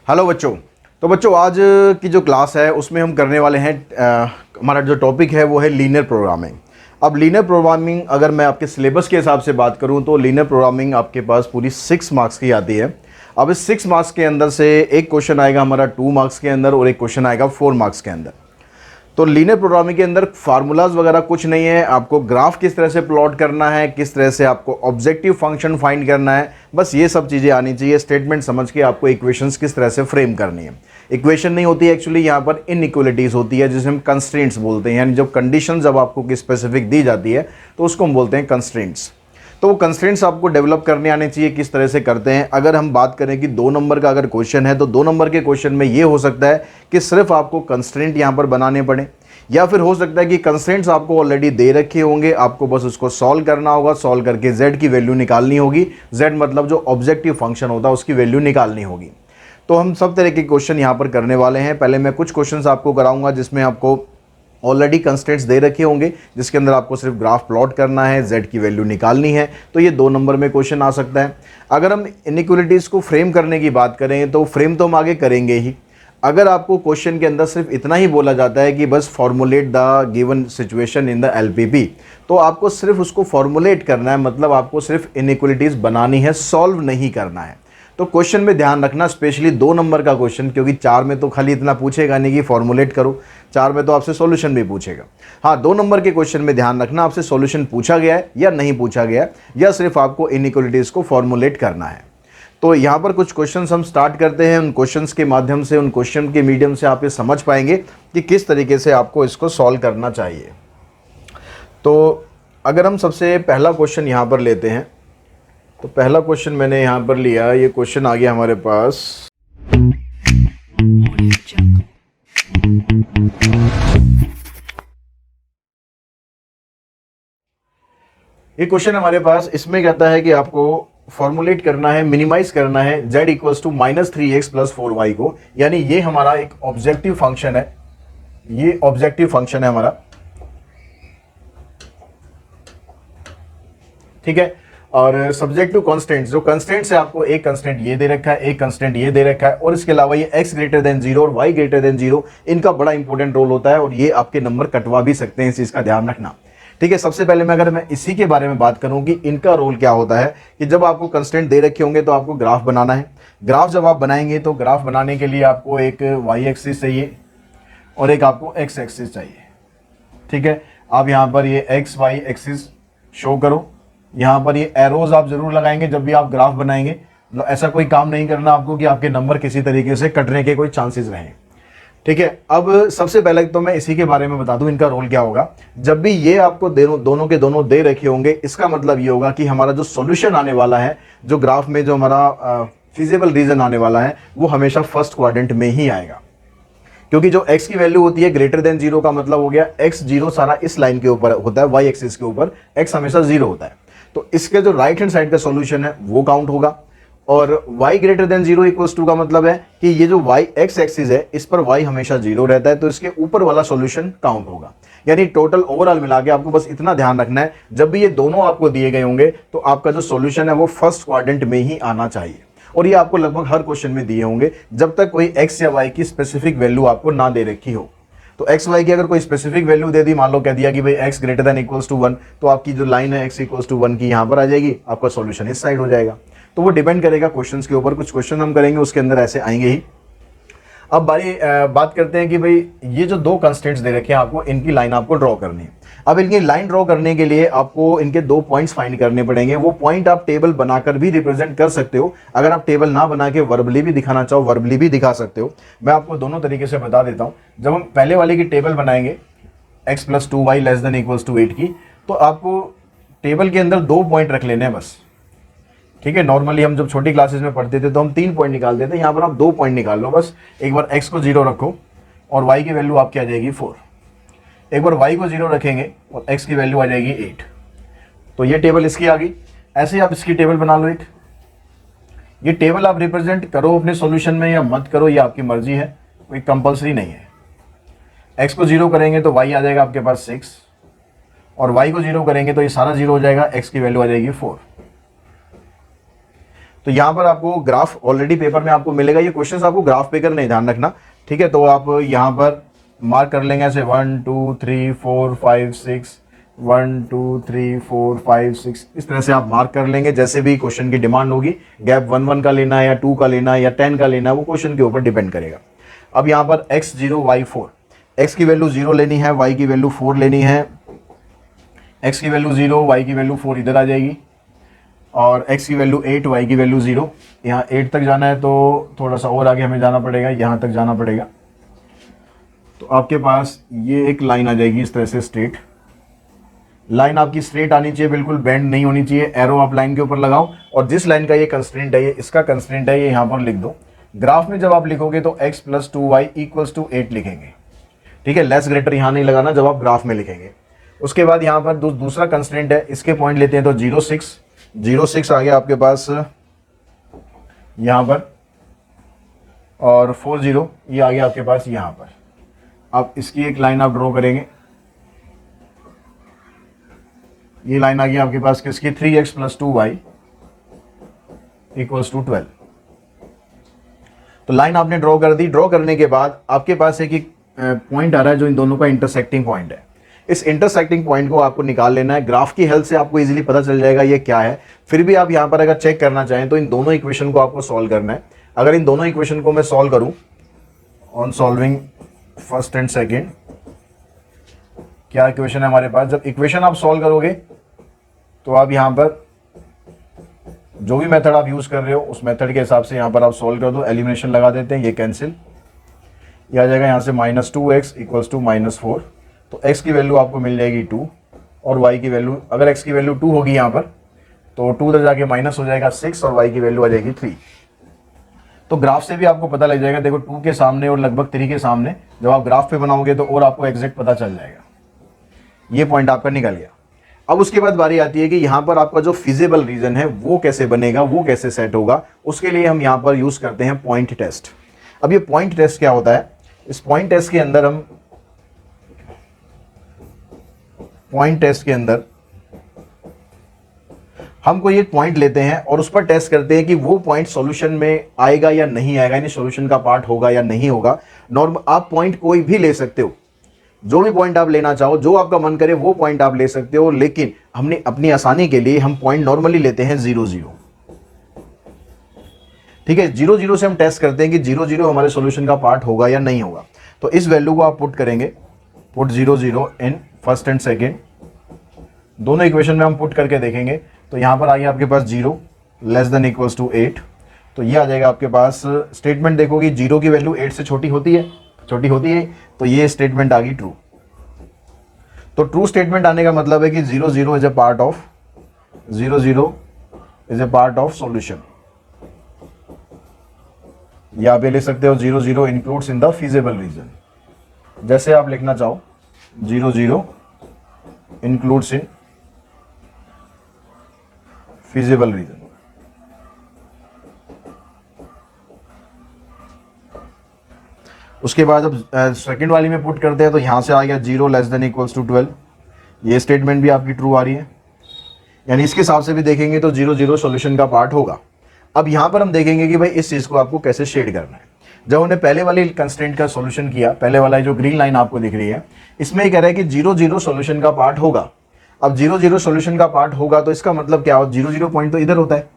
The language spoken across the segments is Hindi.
हेलो बच्चों। तो बच्चों आज की जो क्लास है उसमें हम करने वाले हैं हमारा जो टॉपिक है वो है लीनियर प्रोग्रामिंग। अब लीनियर प्रोग्रामिंग अगर मैं आपके सिलेबस के हिसाब से बात करूं तो लीनियर प्रोग्रामिंग आपके पास पूरी 6 मार्क्स की आती है। अब इस 6 मार्क्स के अंदर से एक क्वेश्चन आएगा हमारा 2 मार्क्स के अंदर और एक क्वेश्चन आएगा 4 मार्क्स के अंदर। तो लीनियर प्रोग्रामिंग के अंदर फार्मूलाज वगैरह कुछ नहीं है, आपको ग्राफ किस तरह से प्लॉट करना है, किस तरह से आपको ऑब्जेक्टिव फंक्शन फाइंड करना है, बस ये सब चीज़ें आनी चाहिए। स्टेटमेंट समझ के आपको इक्वेशंस किस तरह से फ्रेम करनी है। इक्वेशन नहीं होती है एक्चुअली, यहाँ पर इनइक्वलिटीज़ होती है जिसे हम कंस्ट्रेंट्स बोलते हैं, यानी जब कंडीशन जब आपको स्पेसिफिक दी जाती है तो उसको हम बोलते हैं कंस्ट्रेंट्स। तो वो कंस्ट्रेंट्स आपको डेवलप करने आने चाहिए, किस तरह से करते हैं। अगर हम बात करें कि 2 नंबर का अगर क्वेश्चन है तो 2 नंबर के क्वेश्चन में ये हो सकता है कि सिर्फ आपको कंस्ट्रेंट यहाँ पर बनाने पड़े, या फिर हो सकता है कि कंस्ट्रेंट्स आपको ऑलरेडी दे रखे होंगे, आपको बस उसको सॉल्व करना होगा, सॉल्व करके z की वैल्यू निकालनी होगी। z मतलब जो ऑब्जेक्टिव फंक्शन होता है उसकी वैल्यू निकालनी होगी। तो हम सब तरह के क्वेश्चन यहाँ पर करने वाले हैं। पहले मैं कुछ क्वेश्चंस आपको कराऊंगा जिसमें आपको ऑलरेडी कंस्ट्रेंट्स दे रखे होंगे, जिसके अंदर आपको सिर्फ ग्राफ प्लॉट करना है, z की वैल्यू निकालनी है। तो ये 2 नंबर में क्वेश्चन आ सकता है। अगर हम इनइक्वलिटीज़ को फ्रेम करने की बात करें तो फ्रेम तो हम आगे करेंगे ही। अगर आपको क्वेश्चन के अंदर सिर्फ इतना ही बोला जाता है कि बस formulate the given situation in the LPP, तो आपको सिर्फ उसको फॉर्मुलेट करना है, मतलब आपको सिर्फ इनइक्वलिटीज़ बनानी है, सॉल्व नहीं करना है। तो क्वेश्चन में ध्यान रखना, स्पेशली 2 नंबर का क्वेश्चन, क्योंकि 4 में तो खाली इतना पूछेगा नहीं कि फॉर्मुलेट करो, 4 में तो आपसे सॉल्यूशन भी पूछेगा। हाँ, 2 नंबर के क्वेश्चन में ध्यान रखना आपसे सॉल्यूशन पूछा गया है या नहीं पूछा गया है, या सिर्फ आपको इनइक्वलिटीज़ को फॉर्मुलेट करना है। तो यहाँ पर कुछ क्वेश्चंस हम स्टार्ट करते हैं। उन क्वेश्चंस के माध्यम से, उन क्वेश्चन के मीडियम से आप ये समझ पाएंगे कि किस तरीके से आपको इसको सॉल्व करना चाहिए। तो अगर हम सबसे पहला क्वेश्चन यहाँ पर लेते हैं, तो पहला क्वेश्चन मैंने यहाँ पर लिया, ये क्वेश्चन आ गया हमारे पास। ये क्वेश्चन हमारे पास इसमें कहता है कि आपको फॉर्मुलेट करना है, मिनिमाइज करना है z equals to -3x + 4y को, यानी ये हमारा एक ऑब्जेक्टिव फंक्शन है, ये ऑब्जेक्टिव फंक्शन है हमारा, ठीक है। और सब्जेक्ट टू कॉन्स्टेंट्स, जो कंस्टेंट्स है आपको एक कंस्टेंट ये दे रखा है, एक कंस्टेंट ये दे रखा है, और इसके अलावा ये x > 0 और y > 0, इनका बड़ा इंपॉर्टेंट रोल होता है और ये आपके नंबर कटवा भी सकते हैं, इस चीज का ध्यान रखना, ठीक है। सबसे पहले मैं इसी के बारे में बात करूं कि इनका रोल क्या होता है, कि जब आपको कंस्टेंट दे रखे होंगे तो आपको ग्राफ बनाना है। ग्राफ जब आप बनाएंगे तो ग्राफ बनाने के लिए आपको एक y एक्सिस चाहिए और एक आपको x एक्सिस चाहिए, ठीक है। आप यहाँ पर ये x y एक्सिस शो करो, यहाँ पर ये एरोज आप जरूर लगाएंगे जब भी आप ग्राफ बनाएंगे। मतलब ऐसा कोई काम नहीं करना आपको कि आपके नंबर किसी तरीके से कटने के कोई चांसेस रहें, ठीक है। अब सबसे पहले तो मैं इसी के बारे में बता दूं इनका रोल क्या होगा। जब भी ये आपको दोनों के दोनों दे रखे होंगे, इसका मतलब ये होगा कि हमारा जो सॉल्यूशन आने वाला है, जो ग्राफ में जो हमारा फिजिबल रीजन आने वाला है, वो हमेशा फर्स्ट क्वाड्रेंट में ही आएगा, क्योंकि जो x की वैल्यू होती है > 0 का मतलब हो गया x 0 सारा इस लाइन के ऊपर होता है, y एक्सिस के ऊपर x हमेशा 0 होता है। तो इसके जो राइट हैंड साइड का सॉल्यूशन है वो काउंट होगा, और y > 0 इक्वल्स टू का मतलब है कि ये जो y x एक्सिस है इस पर y हमेशा 0 रहता है, तो इसके ऊपर वाला सॉल्यूशन काउंट होगा। यानी टोटल ओवरऑल मिला के आपको बस इतना ध्यान रखना है, जब भी ये दोनों आपको दिए गए होंगे तो आपका जो सॉल्यूशन है वो फर्स्ट क्वाड्रेंट में ही आना चाहिए, और ये आपको लगभग हर क्वेश्चन में दिए होंगे जब तक कोई x या y की स्पेसिफिक वैल्यू आपको ना दे रखी हो। तो x y की अगर कोई स्पेसिफिक वैल्यू दे दी, मान लो कह दिया कि भाई x > 1, तो आपकी जो लाइन है x = 1 की यहाँ पर आ जाएगी, आपका सॉल्यूशन इस साइड हो जाएगा। तो वो डिपेंड करेगा क्वेश्चंस के ऊपर, कुछ क्वेश्चन हम करेंगे उसके अंदर ऐसे आएंगे ही। अब बात करते हैं कि भाई ये जो 2 कंस्टेंट्स दे रखे हैं आपको, इनकी लाइन आपको ड्रॉ करनी है। अब इनकी लाइन ड्रॉ करने के लिए आपको इनके 2 पॉइंट्स फाइंड करने पड़ेंगे। वो पॉइंट आप टेबल बनाकर भी रिप्रेजेंट कर सकते हो, अगर आप टेबल ना बना के वर्बली भी दिखाना चाहो वर्बली भी दिखा सकते हो। मैं आपको दोनों तरीके से बता देता हूँ। जब हम पहले वाले की टेबल बनाएंगे x + 2y <= 8 की, तो आपको टेबल के अंदर 2 पॉइंट रख लेने हैं बस, ठीक है। नॉर्मली हम जब छोटी क्लासेस में पढ़ते थे तो हम 3 पॉइंट निकालते थे, यहाँ पर आप 2 पॉइंट निकाल लो बस। एक बार x को 0 रखो और y की वैल्यू आपकी आ जाएगी 4, एक बार y को 0 रखेंगे और x की वैल्यू आ जाएगी 8। तो ये टेबल इसकी आ गई। ऐसे ही आप इसकी टेबल बना लो एक। ये टेबल आप रिप्रेजेंट करो अपने सॉल्यूशन में या मत करो, ये आपकी मर्जी है, कोई कंपल्सरी नहीं है। x को 0 करेंगे तो y आ जाएगा आपके पास 6, और y को 0 करेंगे तो ये सारा 0 हो जाएगा, x की वैल्यू आ जाएगी 4। तो तो यहाँ पर आपको ग्राफ ऑलरेडी पेपर में आपको मिलेगा, ये क्वेश्चन आपको ग्राफ पे करने, ध्यान रखना, ठीक है। तो आप यहाँ पर मार्क कर लेंगे ऐसे 1 2 3 4 5 6, 1 2 3 4 5 6, इस तरह से आप मार्क कर लेंगे। जैसे भी क्वेश्चन की डिमांड होगी, गैप 1 1 का लेना है या 2 का लेना है या 10 का लेना है, वो क्वेश्चन के ऊपर डिपेंड करेगा। अब यहाँ पर x0 y4, x की वैल्यू 0 लेनी है, y की वैल्यू 4 लेनी है। x की वैल्यू 0, y की वैल्यू 4 इधर आ जाएगी, और x की वैल्यू 8, y की वैल्यू 0। यहाँ 8 तक जाना है तो थोड़ा सा और आगे हमें जाना पड़ेगा, यहाँ तक जाना पड़ेगा। तो आपके पास ये एक लाइन आ जाएगी इस तरह से, स्ट्रेट लाइन आपकी स्ट्रेट आनी चाहिए, बिल्कुल बेंड नहीं होनी चाहिए। एरो आप लाइन के ऊपर लगाओ, और जिस लाइन का ये कंस्ट्रेंट है, ये इसका कंस्ट्रेंट है, ये यहाँ पर लिख दो। ग्राफ में जब आप लिखोगे तो x + 2y = 8 लिखेंगे, ठीक है। लेस ग्रेटर यहाँ नहीं लगाना जब आप ग्राफ में लिखेंगे। उसके बाद यहाँ पर दूसरा कंस्ट्रेंट है, इसके पॉइंट लेते हैं तो 0 6 आ गया आपके पास यहाँ पर, और 4 0 ये आ गया आपके पास यहाँ पर। अब इसकी एक लाइन आप ड्रॉ करेंगे, ये लाइन आ गई आपके पास किसकी, 3x + 2y = 12। तो लाइन आपने ड्रॉ कर दी। ड्रॉ करने के बाद आपके पास एक पॉइंट आ रहा है जो इन दोनों का इंटरसेक्टिंग पॉइंट है। इस इंटरसेक्टिंग पॉइंट को आपको निकाल लेना है। ग्राफ की हेल्प से आपको इजीली पता चल जाएगा ये क्या है। फिर भी आप यहाँ पर अगर चेक करना चाहें तो इन दोनों इक्वेशन को आपको सॉल्व करना है। अगर इन दोनों इक्वेशन को मैं सॉल्व करूं, on solving first and second, क्या इक्वेशन है हमारे पास। जब इक्वेशन आप सॉल्व करोगे तो आप यहाँ पर जो भी मेथड आप यूज कर रहे हो उस मेथड के हिसाब से यहाँ पर आप सॉल्व कर दो। एलिमिनेशन लगा देते हैं, ये कैंसिल, ये आ जाएगा यहाँ से -2x = -4। तो x की वैल्यू आपको मिल जाएगी 2, और y की वैल्यू, अगर x की वैल्यू 2 होगी यहाँ पर तो 2 उधर जाके माइनस हो जाएगा 6, और y की वैल्यू आ जाएगी 3। तो ग्राफ से भी आपको पता लग जाएगा, देखो 2 के सामने और लगभग 3 के सामने जब आप ग्राफ पे बनाओगे तो और आपको एग्जैक्ट पता चल जाएगा। ये पॉइंट आपका निकल गया। अब उसके बाद बारी आती है कि यहाँ पर आपका जो फिजिबल रीजन है वो कैसे बनेगा, वो कैसे सेट होगा। उसके लिए हम यहाँ पर यूज करते हैं पॉइंट टेस्ट। अब ये पॉइंट टेस्ट क्या होता है, इस पॉइंट टेस्ट के अंदर हम कोई एक पॉइंट लेते हैं और उस पर टेस्ट करते हैं कि वो पॉइंट सॉल्यूशन में आएगा या नहीं आएगा, यानी सॉल्यूशन का पार्ट होगा या नहीं होगा। नॉर्मल आप पॉइंट कोई भी ले सकते हो, जो भी पॉइंट आप लेना चाहो, जो आपका मन करे वो पॉइंट आप ले सकते हो, लेकिन हमने अपनी आसानी के लिए हम पॉइंट नॉर्मली लेते हैं 0 0, ठीक है। 0 0 से हम टेस्ट करते हैं कि 0 0 हमारे सॉल्यूशन का पार्ट होगा या नहीं होगा। तो इस वैल्यू को आप पुट करेंगे, put 0 0 in first and second, दोनों इक्वेशन में हम पुट करके देखेंगे। तो यहां पर आ गया आपके पास 0 < 8। तो ये आ जाएगा आपके पास स्टेटमेंट, देखोगे 0 की वैल्यू 8 से छोटी होती है, तो ये स्टेटमेंट आ गई ट्रू। तो ट्रू स्टेटमेंट आने का मतलब है कि 0 0 is a part of solution. या आप ये ले सकते हो 0 0 includes in the feasible reason, जैसे आप लिखना चाहो 0 0 इंक्लूड्स इन फीजिबल रीजन। उसके बाद अब सेकंड वाली में पुट करते हैं, तो यहां से आ गया 0 < 12। ये स्टेटमेंट भी आपकी ट्रू आ रही है, यानी इसके हिसाब से भी देखेंगे तो 0 0 सॉल्यूशन का पार्ट होगा। अब यहां पर हम देखेंगे कि भाई इस चीज को आपको कैसे शेड करना है। जब हमने पहले वाली कंस्ट्रेंट का सॉल्यूशन किया, पहले वाला जो ग्रीन लाइन आपको दिख रही है, इसमें ये कह रहा है कि 0 0 सॉल्यूशन का पार्ट होगा। अब 0 0 सॉल्यूशन का पार्ट होगा तो इसका मतलब क्या हो, 0 0 पॉइंट तो इधर होता है।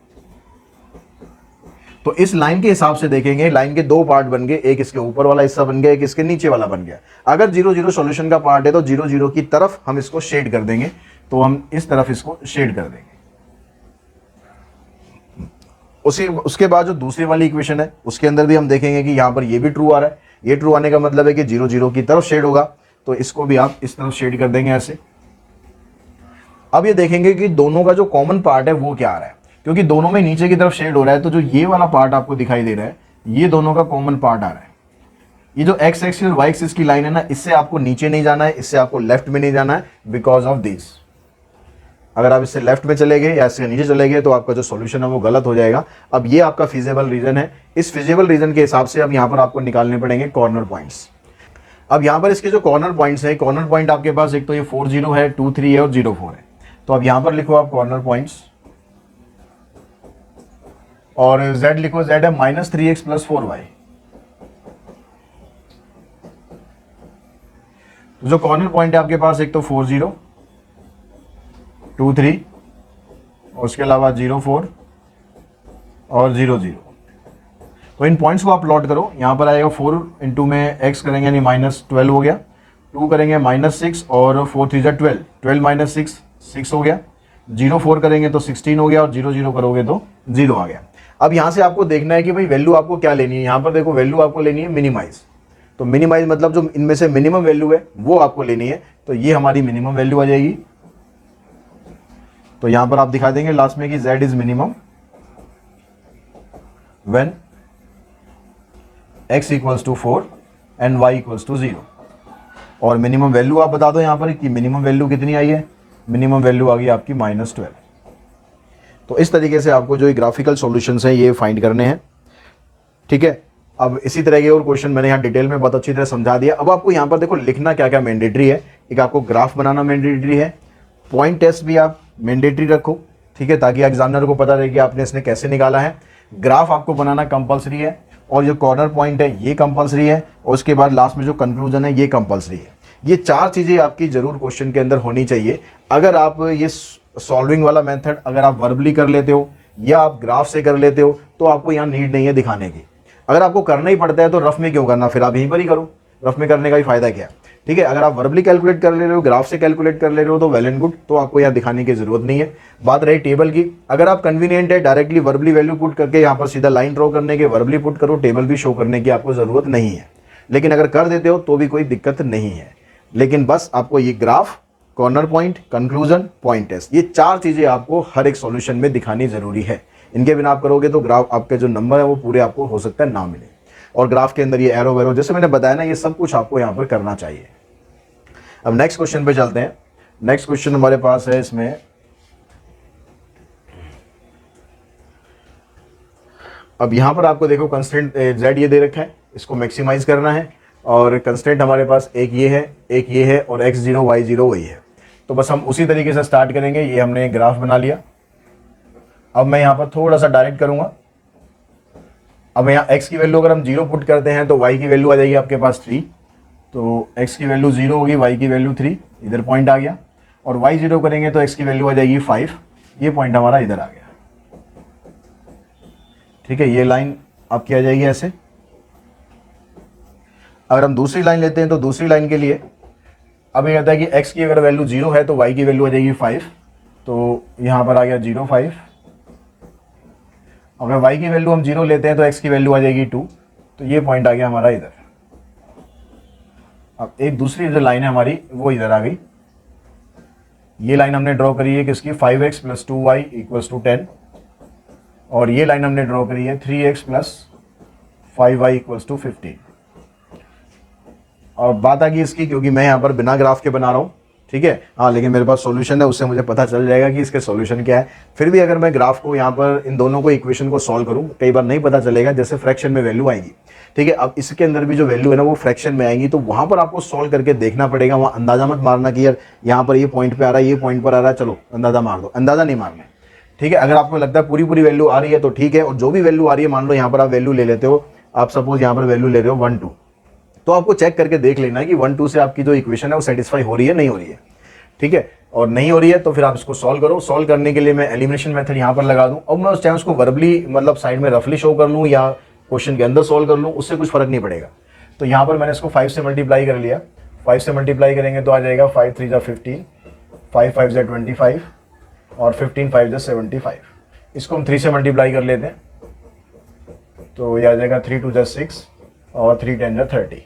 तो इस लाइन के हिसाब से देखेंगे, लाइन के दो पार्ट बन गए, एक इसके ऊपर वाला हिस्सा बन गया, एक इसके नीचे वाला बन गया। अगर 0 0 सॉल्यूशन का पार्ट है तो 0 0 की तरफ हम इसको शेड कर देंगे, तो हम इस तरफ इसको शेड कर देंगे। उसके बाद जो दूसरी वाली इक्वेशन है उसके अंदर भी हम देखेंगे कि यहां पर ये भी ट्रू आ रहा है। ये ट्रू आने का मतलब है कि 0 0 की तरफ शेड होगा, तो इसको भी आप इस तरफ शेड कर देंगे ऐसे। अब ये देखेंगे कि दोनों का जो कॉमन पार्ट है वो क्या आ रहा है, क्योंकि दोनों में नीचे की तरफ शेड हो रहा है, तो जो ये वाला पार्ट आपको दिखाई दे रहा है ये दोनों का कॉमन पार्ट आ रहा है। ये जो x एक्सिस और y एक्सिस की लाइन है ना, इससे आपको नीचे नहीं जाना है, इससे आपको लेफ्ट में नहीं जाना है, बिकॉज ऑफ दिस। अगर आप इससे लेफ्ट में चले गए या इससे नीचे चले गए तो आपका जो सॉल्यूशन है वो गलत हो जाएगा। अब ये आपका फिजिबल रीजन है, इस फिजिबल रीजन के हिसाब से अब यहाँ पर आपको निकालने पड़ेंगे कॉर्नर पॉइंट्स। अब यहाँ पर इसके जो कॉर्नर पॉइंट्स है, कॉर्नर पॉइंट आपके पास एक तो ये 4 0 है, 2 3 है और 0 4 है। तो अब यहाँ पर लिखो आप कॉर्नर पॉइंट्स। और z लिखो, z है -3x + 4y। तो जो कॉर्नर पॉइंट है आपके पास, एक तो 4 0 2 3 और उसके अलावा 0 4 और 0 0। तो इन पॉइंट्स को आप प्लॉट करो। यहाँ पर आएगा 4 इंटू में x करेंगे यानी -12 हो गया, 2 करेंगे -6 और 4 3 12, 12 - 6 6 हो गया, 0 4 करेंगे तो 16 हो गया और 0 0 करोगे तो 0 आ गया। अब यहाँ से आपको देखना है कि भाई वैल्यू आपको क्या लेनी है। यहाँ पर देखो वैल्यू आपको लेनी है मिनिमाइज। तो मिनिमाइज मतलब जो इनमें से मिनिमम वैल्यू है वो आपको लेनी है। तो ये हमारी मिनिमम वैल्यू आ जाएगी। तो यहाँ पर आप दिखा देंगे लास्ट में कि z is minimum when x = 4 and y = 0। और मिनिमम वैल्यू आप बता दो यहाँ पर कि मिनिमम वैल्यू कितनी आई है। मिनिमम वैल्यू आ गई आपकी -12। तो इस तरीके से आपको जो ग्राफिकल सॉल्यूशंस हैं ये फाइंड करने हैं, ठीक है। अब इसी तरह के और क्वेश्चन मैंने यहाँ डिटेल में बहुत अच्छी तरह समझा दिया। अब आपको यहाँ पर देखो लिखना क्या क्या मैंडेटरी है। एक आपको ग्राफ बनाना मैंडेटरी है, पॉइंट टेस्ट भी आप मैंडेटरी रखो, ठीक है, ताकि एग्जामिनर को पता रहे कि आपने इसने कैसे निकाला है। ग्राफ आपको बनाना कंपलसरी है और जो कॉर्नर पॉइंट है ये कंपलसरी है और उसके बाद लास्ट में जो कंक्लूजन है ये कंपलसरी है। ये 4 चीज़ें आपकी जरूर क्वेश्चन के अंदर होनी चाहिए। अगर आप ये सॉल्विंग वाला मेथड अगर आप वर्बली कर लेते हो या आप ग्राफ से कर लेते हो तो आपको यहाँ नीड नहीं है दिखाने की। अगर आपको करना ही पड़ता है तो रफ में क्यों करना, फिर आप यहीं पर ही करो। रफ में करने का भी फायदा क्या है, ठीक है। अगर आप वर्बली कैलकुलेट कर ले रहे हो, ग्राफ से कैलकुलेट कर ले रहे हो तो वेल एंड गुड, तो आपको यहाँ दिखाने की जरूरत नहीं है। बात रही टेबल की, अगर आप कन्वीनियंट है डायरेक्टली वर्बली वैल्यू पुट करके यहाँ पर सीधा लाइन ड्रॉ करने के वर्बली पुट करो, टेबल भी शो करने की आपको जरूरत नहीं है। लेकिन अगर कर देते हो तो भी कोई दिक्कत नहीं है। लेकिन बस आपको ये graph, corner point, conclusion, point test, ये 4 चीजें आपको हर एक सॉल्यूशन में दिखानी जरूरी है। इनके बिना आप करोगे तो ग्राफ आपके जो नंबर है वो पूरे आपको हो सकता है ना मिले। और ग्राफ के अंदर ये एरो वेरो जैसे मैंने बताया ना, ये सब कुछ आपको यहाँ पर करना चाहिए। अब नेक्स्ट क्वेश्चन पे चलते हैं। नेक्स्ट क्वेश्चन हमारे पास है, इसमें अब यहाँ पर आपको देखो कंस्टेंट z ये दे रखा है, इसको मैक्सिमाइज करना है। और कंस्टेंट हमारे पास एक ये है, एक ये है और x0 y0 वही है। तो बस हम उसी तरीके से स्टार्ट करेंगे। ये हमने ग्राफ बना लिया। अब मैं यहाँ पर थोड़ा सा डायरेक्ट करूँगा। अब यहाँ x की वैल्यू अगर हम 0 पुट करते हैं तो y की वैल्यू आ जाएगी आपके पास 3। तो x की वैल्यू 0 होगी, y की वैल्यू 3, इधर पॉइंट आ गया। और y 0 करेंगे तो x की वैल्यू आ जाएगी 5, ये पॉइंट हमारा इधर आ गया, ठीक है। ये लाइन आपकी आ जाएगी ऐसे। अगर हम दूसरी लाइन लेते हैं तो दूसरी लाइन के लिए अब ये कहता है कि x की अगर वैल्यू 0 है तो y की वैल्यू आ जाएगी 5। तो यहाँ पर आ गया 0 5। अगर y की वैल्यू हम 0 लेते हैं तो x की वैल्यू आ जाएगी 2। तो ये पॉइंट आ गया हमारा इधर। अब एक दूसरी जो लाइन है हमारी वो इधर आ गई। ये लाइन हमने ड्रॉ करी है किसकी, 5x + 2y = 10। और ये लाइन हमने ड्रॉ करी है 3x + 5y = 15। और बात आ गई इसकी, क्योंकि मैं यहाँ पर बिना ग्राफ के बना रहा हूँ, ठीक है। हाँ, लेकिन मेरे पास सॉल्यूशन है, उससे मुझे पता चल जाएगा कि इसके सॉल्यूशन क्या है। फिर भी अगर मैं ग्राफ को यहाँ पर इन दोनों को इक्वेशन को सॉल्व करूँ, कई बार नहीं पता चलेगा, जैसे फ्रैक्शन में वैल्यू आएगी, ठीक है। अब इसके अंदर भी जो वैल्यू है ना वो फ्रैक्शन में आएगी, तो वहाँ पर आपको सॉल्व करके देखना पड़ेगा। वहाँ अंदाजा मत मारना कि यार यहाँ पर ये पॉइंट पे आ रहा है, ये पॉइंट पर आ रहा है, चलो अंदाजा मार दो, अंदाजा नहीं मारना, ठीक है। अगर आपको लगता है पूरी पूरी वैल्यू आ रही है तो ठीक है। और जो भी वैल्यू आ रही है, मान लो यहाँ पर आप वैल्यू ले लेते हो, आप सपोज यहाँ पर वैल्यू ले रहे हो 1 2, तो आपको चेक करके देख लेना है कि 1 2 से आपकी जो इक्वेशन है वो सेटिस्फाई हो रही है नहीं हो रही है, ठीक है। और नहीं हो रही है तो फिर आप इसको सॉल्व करो। सॉल्व करने के लिए मैं एलिमिनेशन मेथड यहाँ पर लगा दूं। अब मैं उस टाइम उसको वर्बली मतलब साइड में रफली शो कर लूँ या क्वेश्चन के अंदर सॉल्व कर लूँ, उससे कुछ फर्क नहीं पड़ेगा। तो यहाँ पर मैंने इसको 5 से मल्टीप्लाई कर लिया। 5 से मल्टीप्लाई करेंगे तो आ जाएगा 5 3 15, 5 5 25 और 15 5 75। इसको हम 3 से मल्टीप्लाई कर लेते हैं तो ये आ जाएगा 3 2 6 और 3 10 30।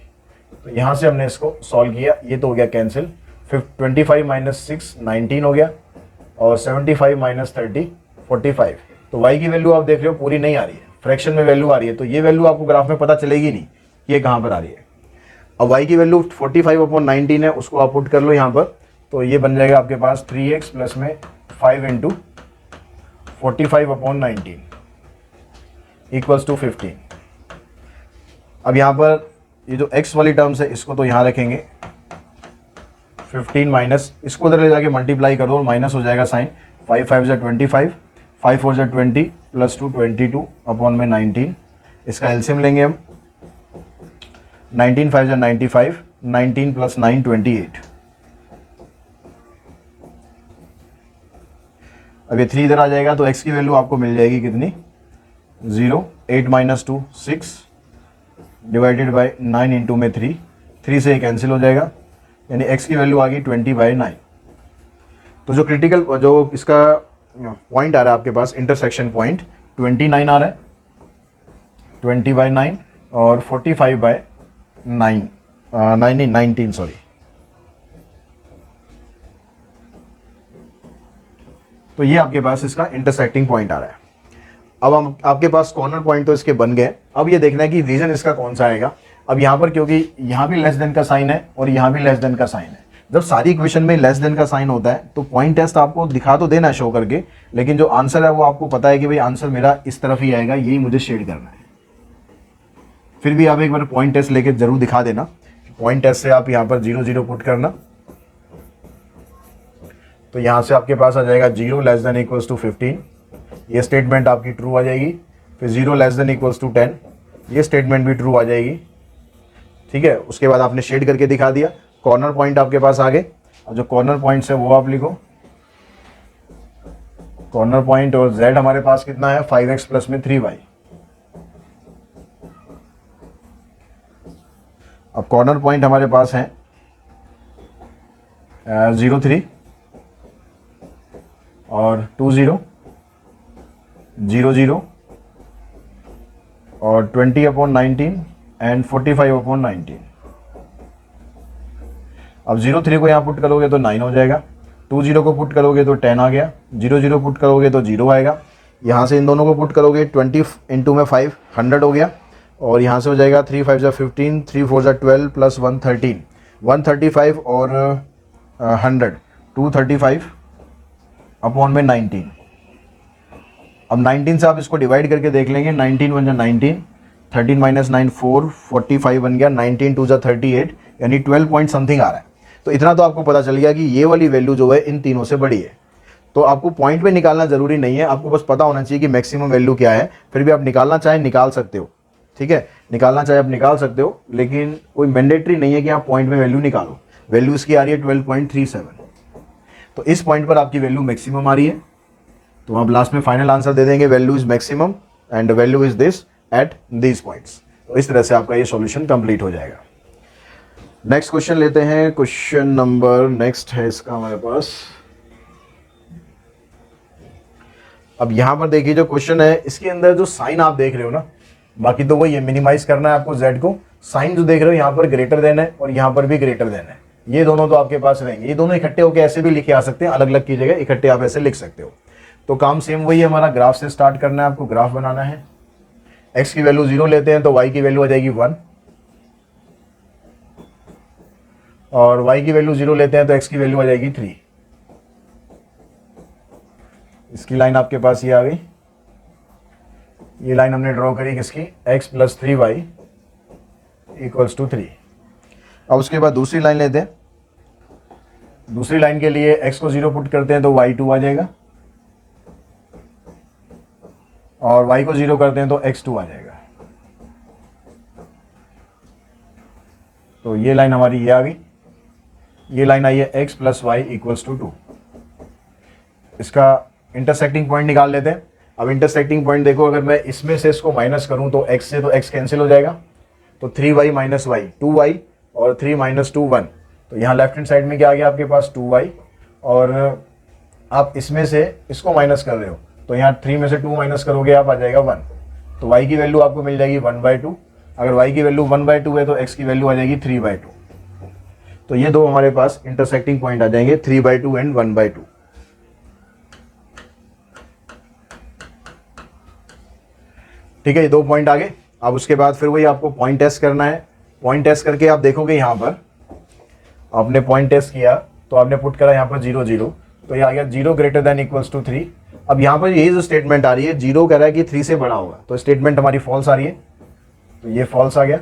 तो यहाँ से हमने इसको सॉल्व किया, ये तो हो गया कैंसिल। 25 - 6 19 हो गया और 75 - 30 45। तो y की वैल्यू आप देख रहे हो पूरी नहीं आ रही है, फ्रैक्शन में वैल्यू आ रही है। तो ये वैल्यू आपको ग्राफ में पता चलेगी नहीं कि ये कहाँ पर आ रही है। अब y की वैल्यू 45/19 है, उसको आप पुट कर लो यहाँ पर। तो ये बन जाएगा आपके पास 3x प्लस में 5 × 45/19 = 15। अब यहाँ पर ये जो x वाली टर्म्स है इसको तो यहाँ रखेंगे, 15 माइनस इसको उधर ले जाके मल्टीप्लाई करो और माइनस हो जाएगा साइन। 5 5 25, 5 4 जा 20 प्लस 2 22 अपॉन में 19, इसका एलसीएम लेंगे हम, 19 5 जा 95, 19 प्लस 9 28। अब ये 3 इधर आ जाएगा तो x की वैल्यू आपको मिल जाएगी कितनी, 0, 8 माइनस 2 6 डिवाइडेड बाई 9 इंटू में 3, 3 से ये कैंसिल हो जाएगा, यानी x की वैल्यू आ गई 20/9। तो जो क्रिटिकल जो इसका पॉइंट आ रहा है आपके पास, इंटरसेक्शन पॉइंट 29 आ रहा है, 20/9 और 45/9 19 सॉरी। तो ये आपके पास इसका इंटरसेक्टिंग पॉइंट आ रहा है। अब हम आपके पास कॉर्नर पॉइंट तो इसके बन गए, अब ये देखना है कि रीजन इसका कौन सा आएगा। अब यहाँ पर क्योंकि यहाँ भी लेस देन का साइन है और यहाँ भी लेस देन का साइन है, जब सारी इक्वेशन में लेस देन का साइन होता है तो पॉइंट टेस्ट आपको दिखा तो देना शो करके, लेकिन जो आंसर है वो आपको पता है कि भाई आंसर मेरा इस तरफ ही आएगा, यही मुझे शेड करना है। फिर भी आप एक बार पॉइंट टेस्ट लेके जरूर दिखा देना। पॉइंट टेस्ट से आप यहाँ पर 0 0 पुट करना, तो यहाँ से आपके पास आ जाएगा 0 लेस देन इक्वल्स टू 15, ये स्टेटमेंट आपकी ट्रू आ जाएगी। फिर 0 लेस देन इक्वल्स टू 10, ये स्टेटमेंट भी ट्रू आ जाएगी। ठीक है, उसके बाद आपने शेड करके दिखा दिया, कॉर्नर पॉइंट आपके पास आ गए। अब जो कॉर्नर पॉइंट्स है वो आप लिखो, कॉर्नर पॉइंट और z हमारे पास कितना है, 5x प्लस में 3y। अब कॉर्नर पॉइंट हमारे पास है 0 3 और 2 0 0 0 और 20/19 एंड 45/19। अब 0 3 को यहाँ पुट करोगे तो 9 हो जाएगा, 2 0 को पुट करोगे तो 10 आ गया, 0 0 पुट करोगे तो 0 आएगा, यहाँ से इन दोनों को पुट करोगे 20 इंटू में 5 100 हो गया, और यहाँ से हो जाएगा 3 5 जा 15, 3 4 जा 12 प्लस 1 13, 135 और 100 235 अपॉन में 19। अब 19 से आप इसको डिवाइड करके देख लेंगे, 19 1 जा 19, 13 माइनस 9 4, 45 बन गया, 19 2 जा 38, यानी 12 पॉइंट समथिंग आ रहा है। तो इतना तो आपको पता चल गया कि ये वाली वैल्यू जो है इन तीनों से बड़ी है। तो आपको पॉइंट में निकालना जरूरी नहीं है, आपको बस पता होना चाहिए कि मैक्सिमम वैल्यू क्या है। फिर भी आप निकालना चाहें निकाल सकते हो, ठीक है, निकालना चाहे आप निकाल सकते हो, लेकिन कोई मैंडेटरी नहीं है कि आप पॉइंट में वैल्यू निकालो। वैल्यू इसकी आ रही है 12.37, तो इस पॉइंट पर आपकी वैल्यू मैक्सिमम आ रही है, तो आप लास्ट में फाइनल आंसर दे देंगे value is maximum and value is this at these points. तो इस तरह से आपका ये सॉल्यूशन कंप्लीट हो जाएगा। नेक्स्ट क्वेश्चन लेते हैं, क्वेश्चन नंबर नेक्स्ट है इसका हमारे पास। अब यहां पर देखिए जो क्वेश्चन है इसके अंदर जो साइन आप देख रहे हो ना, बाकी तो वही है, मिनिमाइज करना है आपको z को। साइन जो देख रहे हो यहाँ पर ग्रेटर देन है और यहाँ पर भी ग्रेटर देन है, ये दोनों तो आपके पास रहेंगे। ये दोनों इकट्ठे होकर ऐसे भी लिखे आ सकते हैं, अलग अलग की जगह इकट्ठे आप ऐसे लिख सकते हो। तो काम सेम वही है, हमारा ग्राफ से स्टार्ट करना है, आपको ग्राफ बनाना है। x की वैल्यू 0 लेते हैं तो y की वैल्यू आ जाएगी 1, और y की वैल्यू 0 लेते हैं तो x की वैल्यू आ जाएगी 3। इसकी लाइन आपके पास ये आ गई, ये लाइन हमने ड्रॉ करी किसकी, x plus 3y equals to 3। अब उसके बाद दूसरी लाइन लेते हैं, दूसरी लाइन के लिए x को 0 पुट करते हैं तो y2 आ जाएगा, और y को 0 करते हैं तो x2 आ जाएगा। तो ये लाइन हमारी ये आ गई, ये लाइन आई है x plus y equals to 2। इसका इंटरसेक्टिंग पॉइंट निकाल लेते हैं। अब इंटरसेक्टिंग पॉइंट देखो, अगर मैं इसमें से इसको माइनस करूं तो x से तो x कैंसिल हो जाएगा, तो 3y माइनस वाई 2y और 3 माइनस 2 1। तो यहाँ लेफ्ट हैंड साइड में क्या आ गया आपके पास 2y, और आप इसमें से इसको माइनस कर रहे हो तो यहाँ 3 में से 2 माइनस करोगे आप आ जाएगा 1। तो y की वैल्यू आपको मिल जाएगी 1/2। अगर y की वैल्यू 1/2 है तो x की वैल्यू आ जाएगी 3/2। तो ये दो हमारे पास इंटरसेक्टिंग पॉइंट आ जाएंगे, 3/2 एंड 1/2। ठीक है, ये दो पॉइंट आ गए। अब उसके बाद फिर वही आपको पॉइंट टेस्ट करना है। पॉइंट टेस्ट करके आप देखोगे यहाँ पर आपने पॉइंट टेस्ट किया तो आपने पुट करा यहाँ पर 0 0, तो ये आ गया 0 ग्रेटर देन इक्वल्स टू 3। अब यहाँ पर ये जो स्टेटमेंट आ रही है 0 कह रहा है कि 3 से बड़ा होगा, तो स्टेटमेंट हमारी फॉल्स आ रही है, तो ये फॉल्स आ गया।